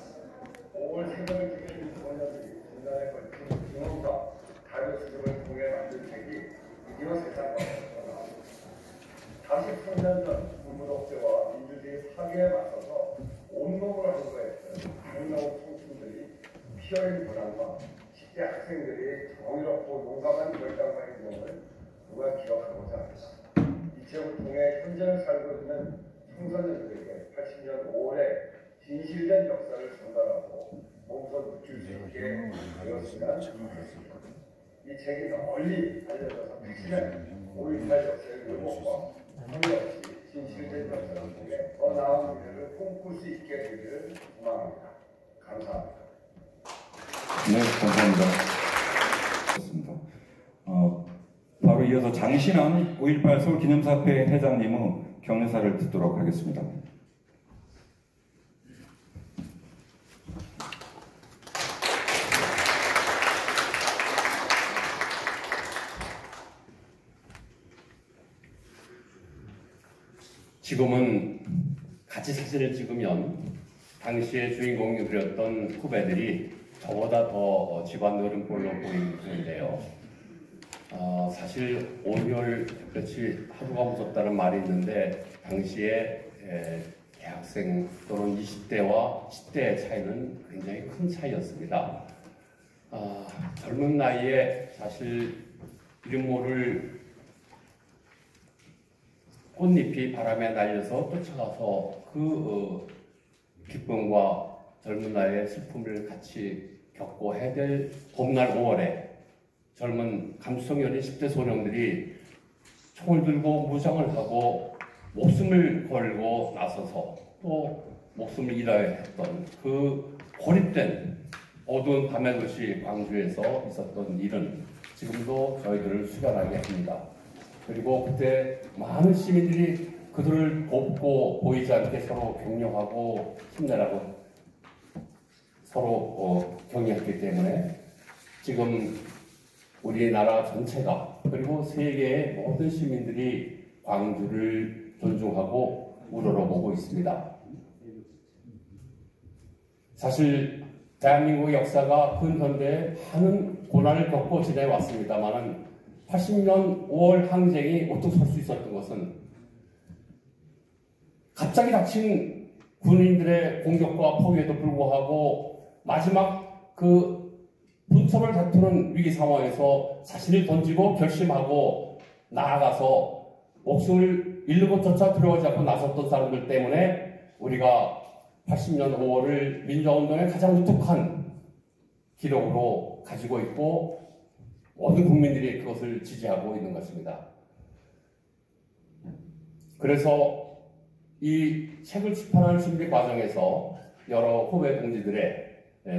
5월 새벽을 지킨 소녀들이 분단에 걸친 경험과 자유 수집을 통해 만든 책이 드디어 세상과 나왔습니다. 43년 전 군부독재와 민주주의 사기에 맞서서 온몸을 헌거했던 아름다운 청춘들이 피어있는 불안과 10대 학생들이 정의롭고 용감한 결단과 행동을 누가 기억하고자 합니다. 이 책을 통해 현재를 살고 있는 청소년들에게 80년 5월에 진실된 역사를 전달하고 몸소 느낄 수 있게 되었으면 좋겠습니다. 이 책이 널리 알려져서 80년 5.18 역사를 행복과 후회 없이 진실된 전쟁을 통해 더 나은 미래를 꿈꿀 수 있게 되기를 소망합니다. 감사합니다. 네, 감사합니다. 그렇습니다. 바로 이어서 장신환 5.18 서울기념사업회 회장님의 격려사를 듣도록 하겠습니다. 지금은 같이 사진을 찍으면 당시의 주인공이 그렸던 후배들이 저보다 더 집안 어른꼴로 보이는데요. 사실 온열 햇볕이 하루가 무섭다는 말이 있는데 당시에 대학생 또는 20대와 10대의 차이는 굉장히 큰 차이였습니다. 젊은 나이에 사실 이름 모를 꽃잎이 바람에 날려서 쫓아가서 그 기쁨과 젊은 나이의 슬픔을 같이 겪고 해야 될 봄날 5월에 젊은 감수성이 어린 10대 소년들이 총을 들고 무장을 하고 목숨을 걸고 나서서 또 목숨을 잃어야 했던 그 고립된 어두운 밤의 도시 광주에서 있었던 일은 지금도 저희들을 숙연하게 합니다. 그리고 그때 많은 시민들이 그들을 돕고 보이지 않게 서로 격려하고 힘내라고 서로 격려했기 때문에 지금 우리나라 전체가 그리고 세계의 모든 시민들이 광주를 존중하고 우러러보고 있습니다. 사실 대한민국의 역사가 근현대에 많은 고난을 겪고 지내왔습니다만은 80년 5월 항쟁이 어떻게 설 수 있었던 것은 갑자기 닥친 군인들의 공격과 포위에도 불구하고 마지막 그 분초를 다투는 위기 상황에서 자신을 던지고 결심하고 나아가서 목숨을 잃고 쫓아 들어오지 않고 나섰던 사람들 때문에 우리가 80년 5월을 민주화운동의 가장 우뚝한 기록으로 가지고 있고 모든 국민들이 그것을 지지하고 있는 것입니다. 그래서 이 책을 출판하는 준비 과정에서 여러 후배 동지들의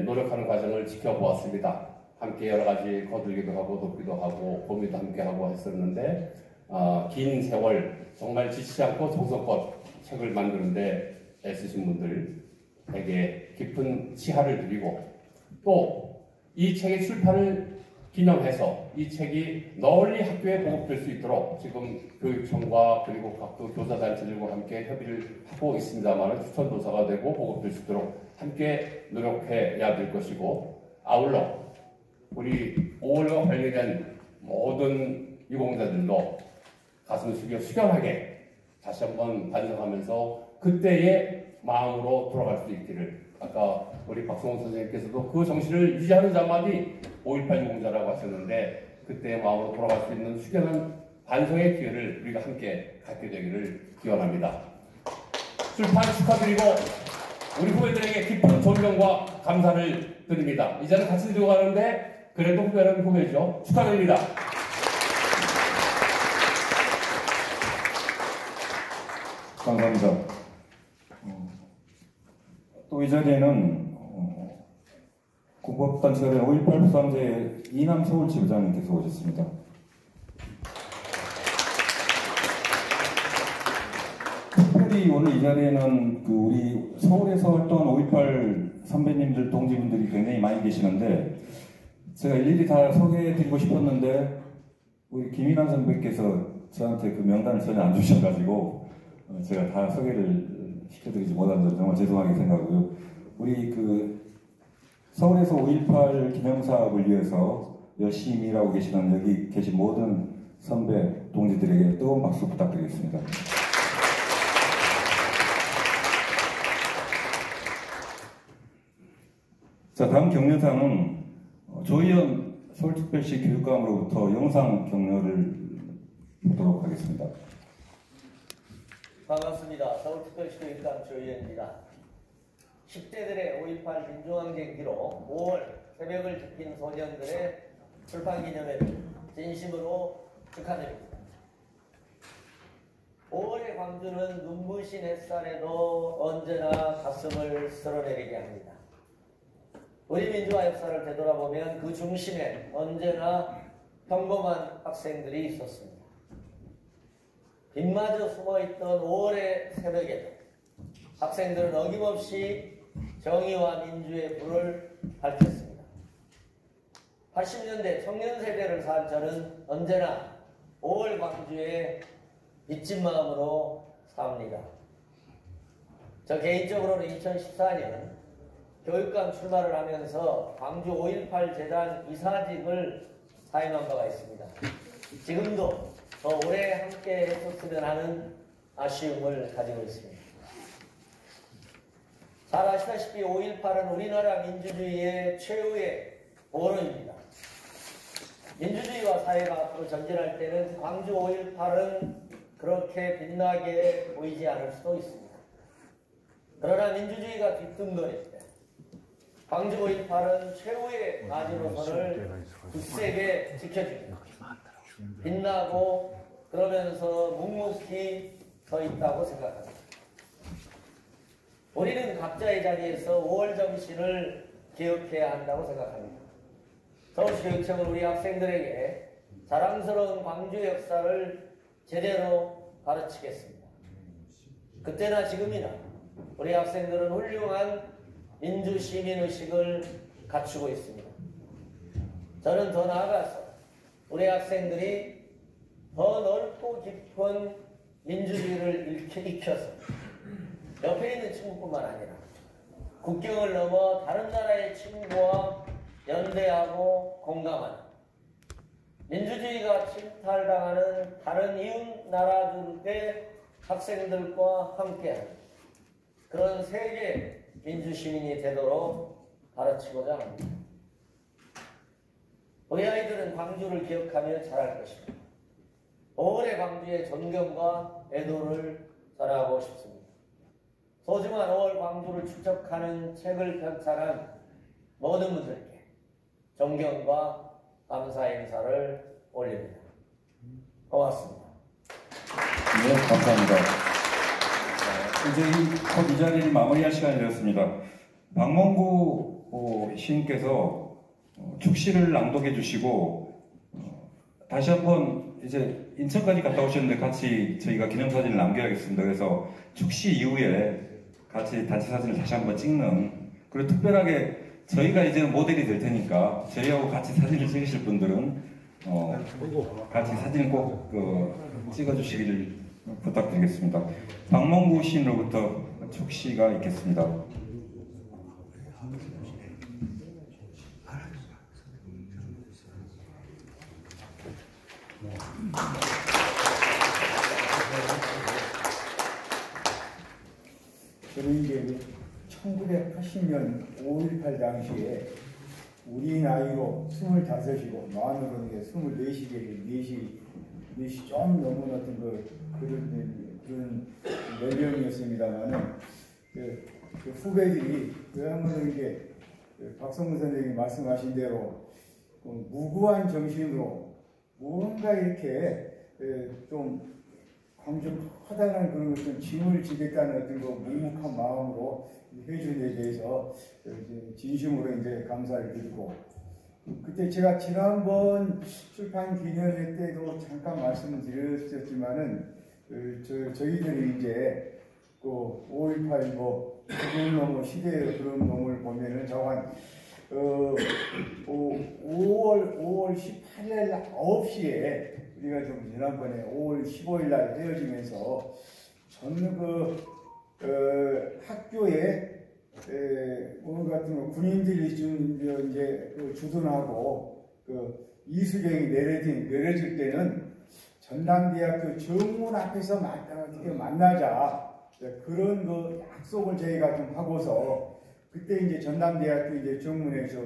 노력하는 과정을 지켜보았습니다. 함께 여러 가지 거들기도 하고 돕기도 하고 고민도 함께 하고 했었는데 긴 세월 정말 지치지 않고 정성껏 책을 만드는데 애쓰신 분들에게 깊은 시하를 드리고 또 이 책의 출판을 기념해서 이 책이 널리 학교에 보급될 수 있도록 지금 교육청과 그리고 각도 교사단체들과 함께 협의를 하고 있습니다만 추천도서가 되고 보급될 수 있도록 함께 노력해야 될 것이고 아울러 우리 5월과 관련된 모든 유공자들도 가슴 숙여 숙연하게 다시 한번 반성하면서 그때의 마음으로 돌아갈 수 있기를 아까 우리 박성호 선생님께서도 그 정신을 유지하는 자마디 5.18 유공자라고 하셨는데 그때의 마음으로 돌아갈 수 있는 숙연한 반성의 기회를 우리가 함께 갖게 되기를 기원합니다. 출판 축하드리고 우리 후배들에게 깊은 존경과 감사를 드립니다. 이제는 같이 들어가는데 그래도 후배는 후배죠. 축하드립니다. 감사합니다. 또 이 자리에는 국법단체의 5.18 부산제 이남 서울지부장님께서 오셨습니다. 특별히 오늘 이 자리에는 그 우리 서울에서 활동한 5.18 선배님들, 동지분들이 굉장히 많이 계시는데 제가 일일이 다 소개해드리고 싶었는데 우리 김인환 선배께서 저한테 그 명단을 전혀 안 주셔가지고 제가 다 소개를 시켜드리지 못한 점 정말 죄송하게 생각하고요. 우리 그 서울에서 5.18 기념사업을 위해서 열심히 일하고 계시는 여기 계신 모든 선배, 동지들에게 뜨거운 박수 부탁드리겠습니다. 자, 다음 격려상은 조희연 서울특별시 교육감으로부터 영상 격려를 보도록 하겠습니다. 반갑습니다. 서울특별시 교육감 조희연입니다. 10대들의 5.18 민중항쟁 기록 5월 새벽을 지킨 소년들의 출판 기념회를 진심으로 축하드립니다. 5월의 광주는 눈부신 햇살에도 언제나 가슴을 쓸어내리게 합니다. 우리 민주화 역사를 되돌아보면 그 중심에 언제나 평범한 학생들이 있었습니다. 빛마저 숨어있던 5월의 새벽에도 학생들은 어김없이 정의와 민주의 불을 밝혔습니다. 80년대 청년 세대를 산 저는 언제나 5월 광주의 빚진 마음으로 삽니다. 저 개인적으로는 2014년 교육감 출마를 하면서 광주 5.18 재단 이사직을 사임한 바가 있습니다. 지금도 더 오래 함께 했었으면 하는 아쉬움을 가지고 있습니다. 잘 아시다시피 5.18은 우리나라 민주주의의 최후의 보루입니다. 민주주의와 사회가 앞으로 전진할 때는 광주 5.18은 그렇게 빛나게 보이지 않을 수도 있습니다. 그러나 민주주의가 뒤뚱거릴 때 광주 5.18은 최후의 마지노선을 굳세게 지켜줍니다. 빛나고 그러면서 묵묵히 서 있다고 생각합니다. 우리는 각자의 자리에서 5월 정신을 기억해야 한다고 생각합니다. 서울시교육청은 우리 학생들에게 자랑스러운 광주 역사를 제대로 가르치겠습니다. 그때나 지금이나 우리 학생들은 훌륭한 민주시민의식을 갖추고 있습니다. 저는 더 나아가서 우리 학생들이 더 넓고 깊은 민주주의를 익혀서 옆에 있는 친구뿐만 아니라 국경을 넘어 다른 나라의 친구와 연대하고 공감하는 민주주의가 침탈당하는 다른 이웃 나라들의 학생들과 함께하는 그런 세계 민주시민이 되도록 가르치고자 합니다. 우리 아이들은 광주를 기억하며 자랄 것입니다. 5월의 광주의 존경과 애도를 전하고 싶습니다. 소중한 5월 광주를 추적하는 책을 편찬한 모든 분들께 존경과 감사 인사를 올립니다. 고맙습니다. 네, 감사합니다. 이제 이 자리를 마무리할 시간이 되었습니다. 박몽구 시인께서 축시를 낭독해 주시고 다시 한번 이제 인천까지 갔다 오셨는데 같이 저희가 기념사진을 남겨야겠습니다. 그래서 축시 이후에 같이 단체 사진을 다시 한번 찍는, 그리고 특별하게 저희가 이제 모델이 될 테니까 저희하고 같이 사진을 찍으실 분들은 같이 사진 꼭 찍어주시기를 부탁드리겠습니다. 박몽구 시인으로부터 축시가 있겠습니다. 저는 이제 1980년 5.18 당시에 우리 나이로 25이고 만으로는 24시 좀 넘은 어떤 그런 연령이었습니다만은 그 후배들이 그야말로 이제 박성문 선생님이 말씀하신 대로 무구한 정신으로 뭔가 이렇게 좀 광주 커다란 그런 어떤 짐을 지겠다는 어떤 그 묵묵한 마음으로 해준 데 대해서 진심으로 이제 감사를 드리고, 그때 제가 지난번 출판 기념회 때도 잠깐 말씀드렸었지만은 저희들이 이제 그 5.18 그런 놈의 시대의 그런 놈을 보면은 저한 5월 18일 날 9시에 우리가 좀 지난번에 5월 15일 날 헤어지면서 저는 학교에 오늘 같은 거 군인들이 좀 이제 주둔하고 이수경이 내려질 때는 전남대학교 정문 앞에서 만나자 그런 약속을 저희가 좀 하고서 그때 이제 전남대학교 이제 정문에서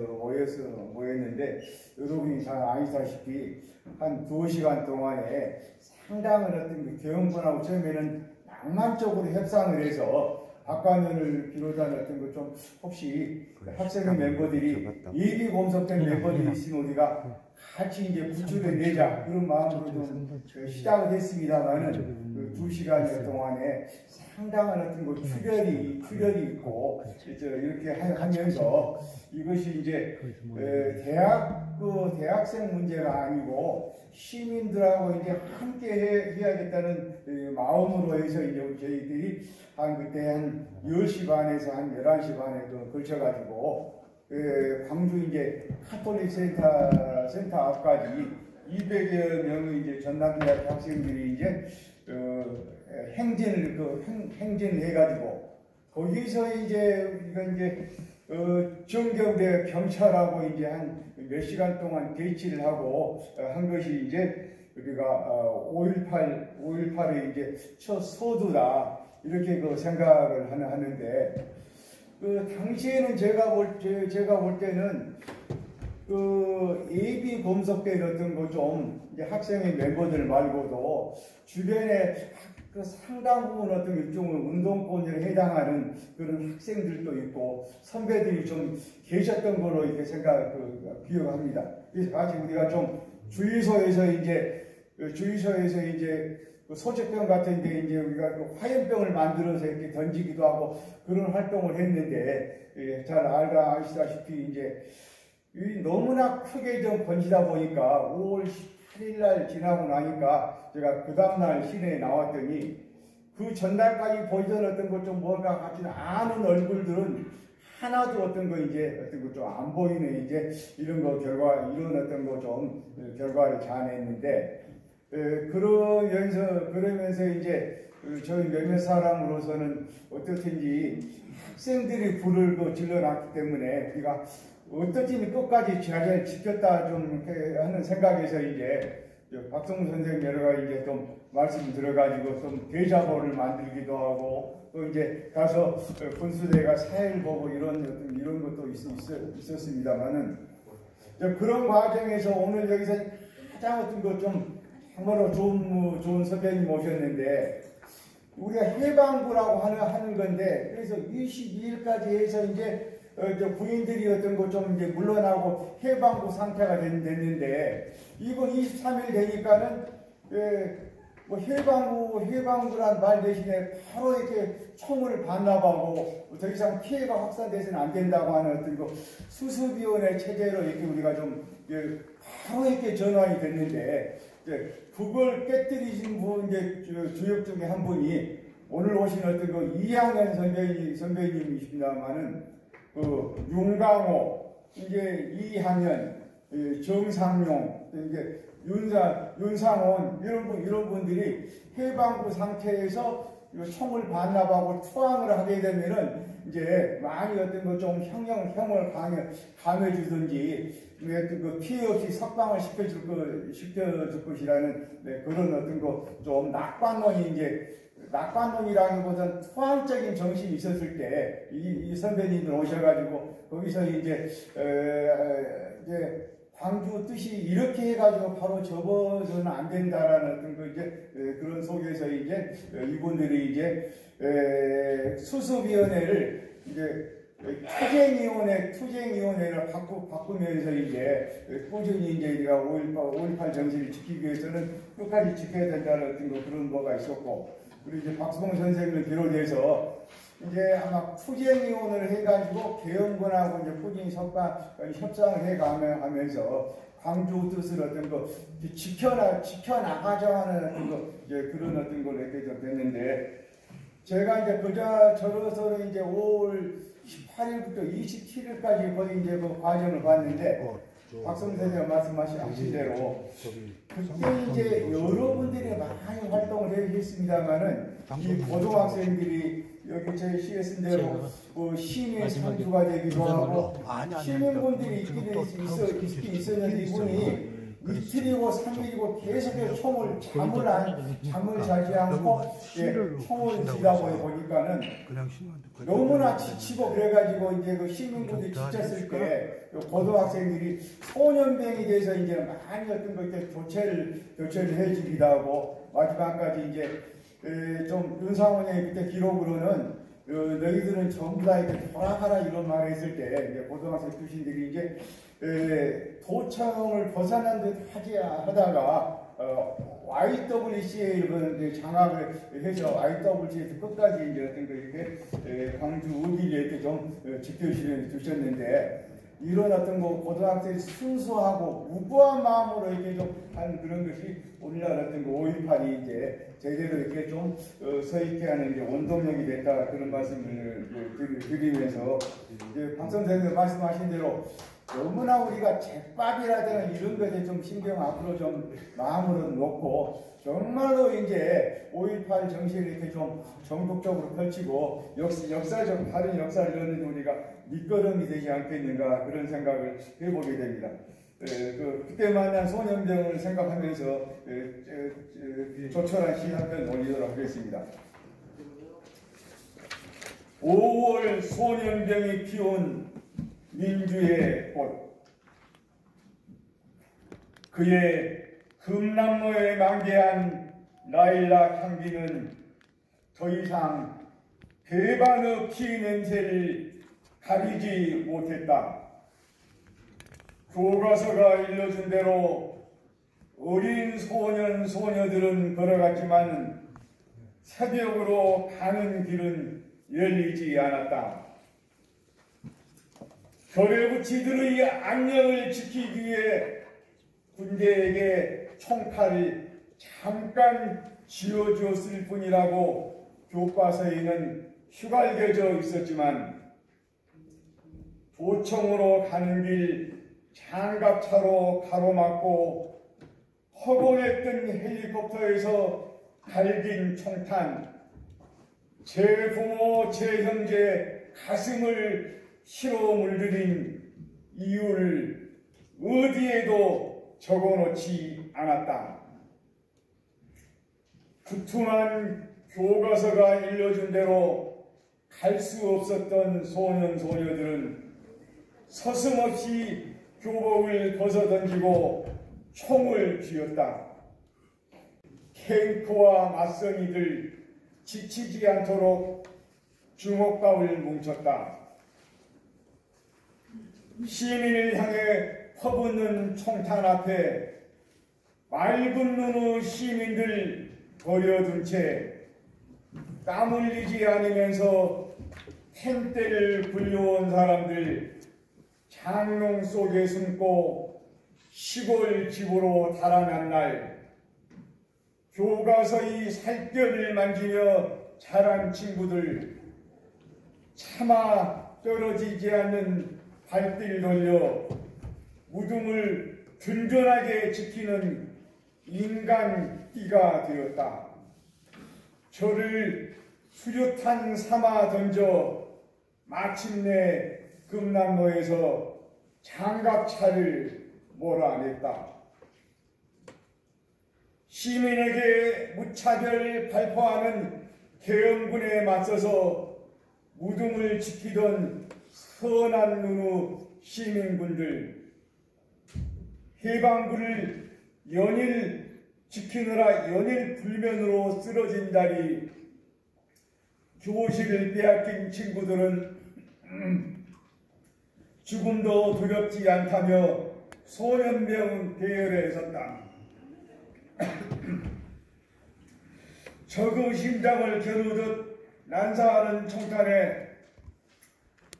모였는데 여러분이 잘 아시다시피 한 2시간 동안에 상당한 어떤 교영분하고 처음에는 낭만적으로 협상을 해서 박관현을 비롯한 어떤 것 좀 혹시 학생 멤버들이 예비 검색된 멤버들이 있으면 우리가 같이 이제 구출해 내자 그런 마음으로 좀 시작을 했습니다만은 그 2시간 동안에 상당한 어떤 그 출혈이 있고 이렇게 하면서 이것이 이제 대학생 문제가 아니고 시민들하고 이제 함께 해야겠다는 마음으로 해서 이제 저희들이 그때 한 10시 반에서 한 11시 반에 걸쳐가지고 광주 이제 카톨릭 센터 앞까지 200여 명의 이제 전남대학 학생들이 이제 행진을 해가지고 거기서 이제 우리가 이제 정경대 경찰하고 이제 한 몇 시간 동안 대치를 하고 한 것이 이제 우리가 5.18의 이제 첫 소두다 이렇게 생각을 하는데 당시에는 제가 볼 때는 예비 검속대 어떤 거 좀 학생의 멤버들 말고도 주변에 상당 부분 어떤 일종의 운동권에 해당하는 그런 학생들도 있고 선배들이 좀 계셨던 걸로 이렇게 기억합니다. 그래서 아직 우리가 좀 주유소에서 이제 소재병 같은 게 이제 우리가 화염병을 만들어서 이렇게 던지기도 하고 그런 활동을 했는데 잘 아시다시피 이제 너무나 크게 좀 번지다 보니까 5월 18일 날 지나고 나니까 제가 그 다음날 시내에 나왔더니 그 전날까지 보이던 어떤 것 좀 뭔가 같지는 않은 얼굴들은 하나도 어떤 거 좀 안 보이는 이제 이런 어떤 거 좀 결과를 자아냈는데 그러면서 이제 저희 몇몇 사람으로서는 어떻든지 학생들이 불을 질러놨기 때문에 우리가 어떻든지 끝까지 잘 지켰다 좀 하는 생각에서 이제 박성무 선생님 여러 가지 이제 좀 말씀 들어가지고 좀 대자보를 만들기도 하고 또 이제 가서 군수대가 사회를 보고 이런 것도 있었습니다만은 그런 과정에서 오늘 여기서 가장 어떤 거 좀 정말로 좋은 선배님 모셨는데 우리가 해방구라고 하는 건데 그래서 22일까지 해서 이제 부인들이 어떤 거 좀 이제 물러나고 해방구 상태가 됐는데 이번 23일 되니까는 해방구란 말 대신에 바로 이렇게 총을 반납하고 더 이상 피해가 확산돼서는 안 된다고 하는 어떤 거 수습위원회 체제로 이렇게 우리가 좀 바로 이렇게 전환이 됐는데 그걸 깨뜨리신 분 주역 중에 한 분이 오늘 오신 어떤 거 이향현 선배님이십니다만은 윤강호 이제 이향현 정상용 이제 윤상원 이런 분들이 해방구 상태에서 총을 반납하고 투항을 하게 되면은 이제 많이 어떤 거 좀 형을 강해 주든지 그 피해 없이 석방을 시켜줄 것이라는 그런 어떤 거 좀 낙관론이라기보다는 투항적인 정신이 있었을 때 이 선배님들 오셔가지고 거기서 이제 광주 뜻이 이렇게 해가지고 바로 접어서는 안 된다라는 어떤 거 그런 속에서 이제 이분들이 이제 수습위원회를 이제 투쟁위원회를 바꾸면서 이제 꾸준히 이제 우리가 5.18 정신을 지키기 위해서는 끝까지 지켜야 된다는 어떤 그런 거가 있었고 그리고 이제 박수봉 선생님을 비롯해서 이제 아마 투쟁위원회를 해가지고 계엄군하고 이제 꾸준히 협상을 해가면서 광주 뜻을 어떤 거 지켜나가자 하는 어떤 거 그런 어떤 걸 이렇게 좀 됐는데 제가 이제 저로서는 이제 5월 18일부터 27일까지 거의 이제 그 과정을 봤는데 박성 선생님 말씀하신 대로 그때 이제 여러분들이 많이 활동을 했습니다만은 이 고등학생들이 여기 저희 시에 쓴 대로 시민의 상주가 되기도 하고 시민분들이 있긴 있었는데 이분이 이틀이고 3일이고 계속해서 잠을 자지 않고 총을 쥐다 보니까는 너무나 지치고 그래가지고 이제 그 시민분들이 지쳤을 때 고등학생들이 소년병이 돼서 이제 많이 어떤 거 이렇게 교체를 해주기도 하고 마지막까지 이제 좀 윤상원의 그때 기록으로는 너희들은 전부 다 이렇게 돌아가라 이런 말을 했을 때 이제 고등학생 출신들이 이제 도청을 벗어난 듯 하다가 YWCA를 장악을 해서 IWC에서 끝까지 이제 어떤 거 이렇게 광주 의기를 이렇게 좀 지켜주셨는데 이런 어떤 거 고등학생이 순수하고 무고한 마음으로 이렇게 좀 한 그런 것이 오늘날 어떤 거 5.18이 이제 제대로 이렇게 좀 서있게 하는 이제 원동력이 됐다 그런 말씀을 드리면서 박 선생님 말씀하신 대로 너무나 우리가 제밥이라든가 이런 것에 좀 신경 앞으로 좀 마음으로 놓고 정말로 이제 5.18 정신을 이렇게 좀 전국적으로 펼치고 역사적 다른 역사를 이루는 우리가 밑거름이 되지 않겠는가 그런 생각을 해보게 됩니다. 그때 만난 소년병을 생각하면서 조촐한 시 한 편 올리도록 하겠습니다. 5월 소년병이 피운 민주의 꽃 그의 금나무에 만개한 라일락 향기는 더 이상 배반의 피 냄새를 가리지 못했다. 교과서가 일러준 대로 어린 소년 소녀들은 걸어갔지만 새벽으로 가는 길은 열리지 않았다. 결의부치들의 안녕을 지키기 위해 군대에게 총칼을 잠깐 쥐어주었을 뿐이라고 교과서에는 휘갈겨져 있었지만 도청으로 가는 길 장갑차로 가로막고 허공했던 헬리콥터에서 갈긴 총탄 제 부모 제 형제 가슴을 실어 물들인 이유를 어디에도 적어놓지 않았다. 두툼한 교과서가 일러준 대로 갈 수 없었던 소년 소녀들은 서슴없이 교복을 벗어던지고 총을 쥐었다. 탱크와 맞선이들 지치지 않도록 주먹밥을 뭉쳤다. 시민을 향해 퍼붓는 총탄 앞에 맑은 눈의 시민들 버려둔 채 땀 흘리지 않으면서 탱대를 굴려온 사람들 장롱 속에 숨고 시골 집으로 달아난 날 교과서의 살결을 만지며 자란 친구들 차마 떨어지지 않는 발길 돌려 무등을 든든하게 지키는 인간 띠가 되었다. 저를 수류탄 삼아 던져 마침내 금남로에서 장갑차를 몰아냈다. 시민에게 무차별 발포하는 계엄군에 맞서서 무등을 지키던 선한 눈의 시민군들, 해방군을 연일 지키느라 연일 불면으로 쓰러진 다리, 교실을 빼앗긴 친구들은 죽음도 두렵지 않다며 소년병 대열에 섰다. 적의 심장을 겨누듯 난사하는 총탄에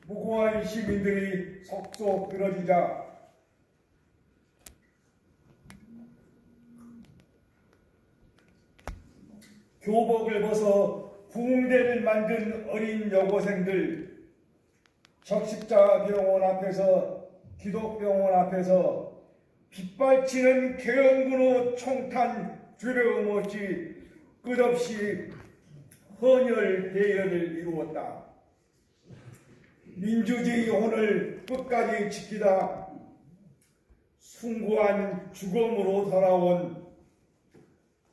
무고한 시민들이 속속 쓰러지자 교복을 벗어 붕대를 만든 어린 여고생들, 적십자병원 앞에서 기독병원 앞에서 빗발치는 계엄군의 총탄 두려움 없이 끝없이 헌혈 대열을 이루었다. 민주주의 혼을 끝까지 지키다 숭고한 죽음으로 돌아온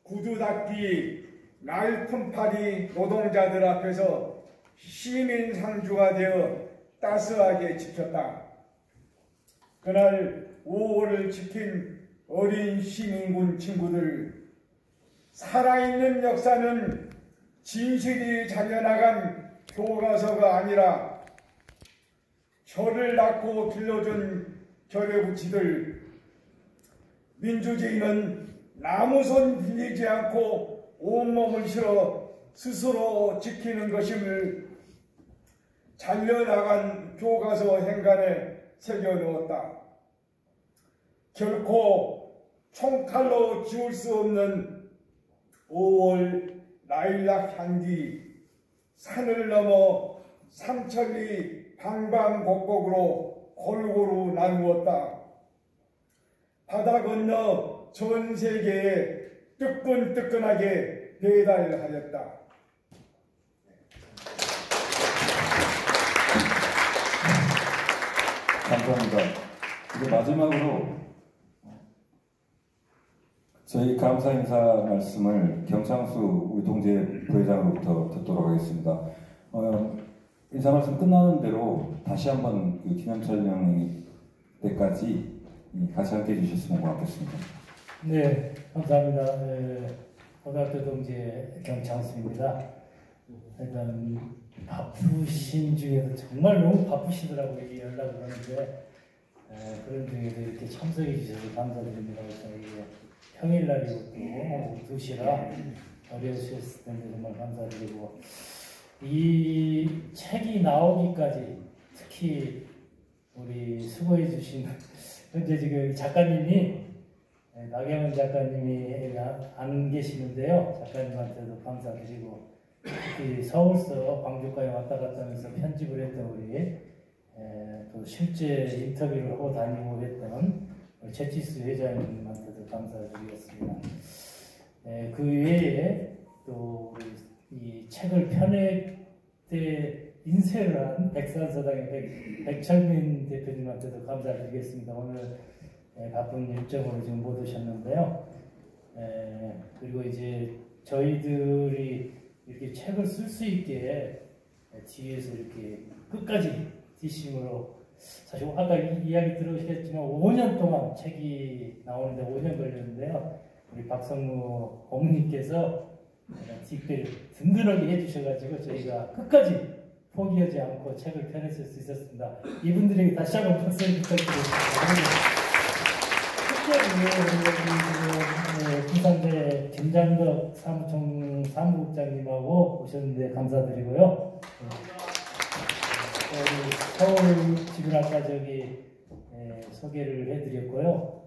구두 닦기 날품팔이 노동자들 앞에서 시민 상주가 되어 따스하게 지켰다. 그날 5월을 지킨 어린 시민군 친구들, 살아있는 역사는 진실이 자겨나간 교과서가 아니라 저를 낳고 길러준 결의부치들, 민주주의는 나무손 빌리지 않고 온몸을 실어 스스로 지키는 것임을 잘려나간 교과서 행간에 새겨놓았다. 결코 총칼로 지울 수 없는 5월 라일락 향기, 산을 넘어 삼천리 방방곡곡으로 골고루 나누었다. 바다 건너 전 세계에 뜨끈뜨끈하게 배달하였다. 감사합니다. 이제 마지막으로 저희 감사 인사 말씀을 경창수 우리 동재 부회장으로부터 듣도록 하겠습니다. 인사 말씀 끝나는 대로 다시 한번 그 기념 촬영 때까지 같이 함께 해주셨으면 고맙겠습니다. 네, 감사합니다. 고등학교 동재 경창수입니다. 일단 바쁘신 중에도 정말 너무 바쁘시더라고요. 이 연락을 하는데 그런 중에도 이렇게 참석해 주셔서 감사드립니다. 이게 평일날이고 또 2시라 어려우셨을 텐데 정말 감사드리고, 이 책이 나오기까지 특히 우리 수고해 주신 현재 지금 작가님이 나경원 작가님이 안 계시는데요. 작가님한테도 감사드리고, 특히 서울서 광주까지 왔다 갔다 하면서 편집을 했던 우리 또 실제 인터뷰를 하고 다니고 했던 우리 최치수 회장님한테도 감사드리겠습니다. 그 외에 또 이 책을 편액 때 인쇄를 한 백산서당의 백철민 대표님한테도 감사드리겠습니다. 오늘 바쁜 일정으로 지금 못 오셨는데요. 그리고 이제 저희들이 이렇게 책을 쓸 수 있게 뒤에서 이렇게 끝까지 뒷심으로, 사실 아까 이야기 들으셨지만 5년 동안 책이 나오는데 5년 걸렸는데요. 우리 박성무 어머니께서 뒷배를 든든하게 해주셔가지고 저희가 끝까지 포기하지 않고 책을 펴냈을 수 있었습니다. 이분들에게 다시 한번 박수를 부탁드립니다. 특별히 부산대 김장덕 사무총 사무국장님하고 오셨는데 감사드리고요. 서울 집을 아까 소개를 해드렸고요.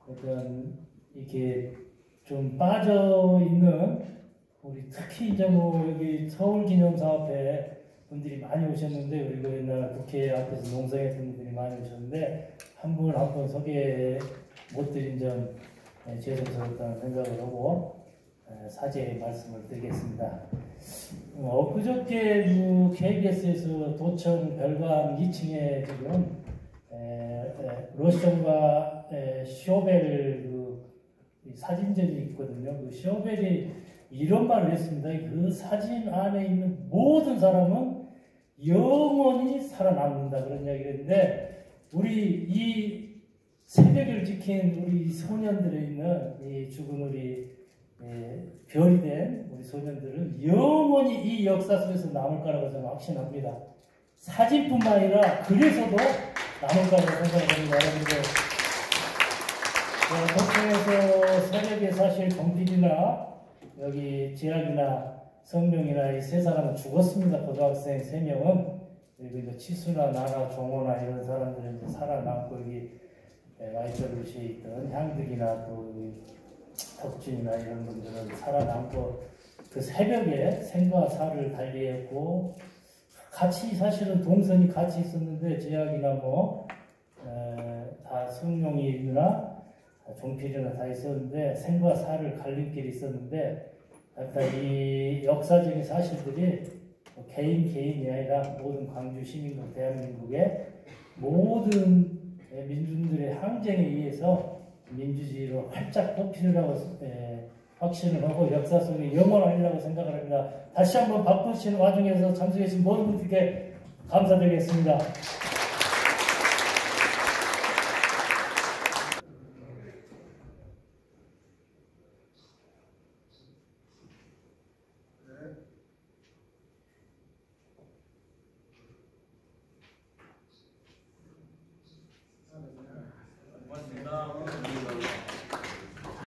일단 이렇게 좀 빠져 있는 우리 특히 이제 여기 서울기념사업회 분들이 많이 오셨는데, 그리고 옛날 국회 앞에서 농성했던 분들이 많이 오셨는데 한 분 한 분 소개 못 드린 점 죄송스럽다는 생각을 하고 사죄의 말씀을 드리겠습니다. 엊그저께 KBS에서 도청 별관 2층에 지금 로션과 쇼벨 사진전이 있거든요. 그 쇼벨이 이런 말을 했습니다. 그 사진 안에 있는 모든 사람은 영원히 살아남는다, 그런 이야기를 했는데, 우리 이 새벽을 지킨 우리 소년들에 있는 이 죽은 우리 별이 된 우리 소년들은 영원히 이 역사 속에서 남을 거라고 저는 확신합니다. 사진뿐만 아니라 글에서도 남을 거라고 생각합니다. 여러분들, 도쿄에서 새벽에 사실 동필이나 여기 재학이나 성명이나 이 세 사람은 죽었습니다. 고등학생 3명은. 그리고 이제 치수나 나나 종호나 이런 사람들은 이제 살아남고, 여기 와이터루시에 있던 향득이나 또 덕준이나 이런 분들은 살아남고, 그 새벽에 생과 사를 달리했고, 같이 사실은 동선이 같이 있었는데 재학이나 다 성룡이나 종필이나 다 있었는데 생과 사를 갈림길이 있었는데, 이 역사적인 사실들이 개인이 아니라 모든 광주 시민국, 대한민국의 모든 민중들의 항쟁에 의해서 민주주의로 활짝 뻗히려고 확신을 하고 역사 속에 영원하리라고 생각을 합니다. 다시 한번 바쁘신 와중에서 참석해주신 모든 분들께 감사드리겠습니다.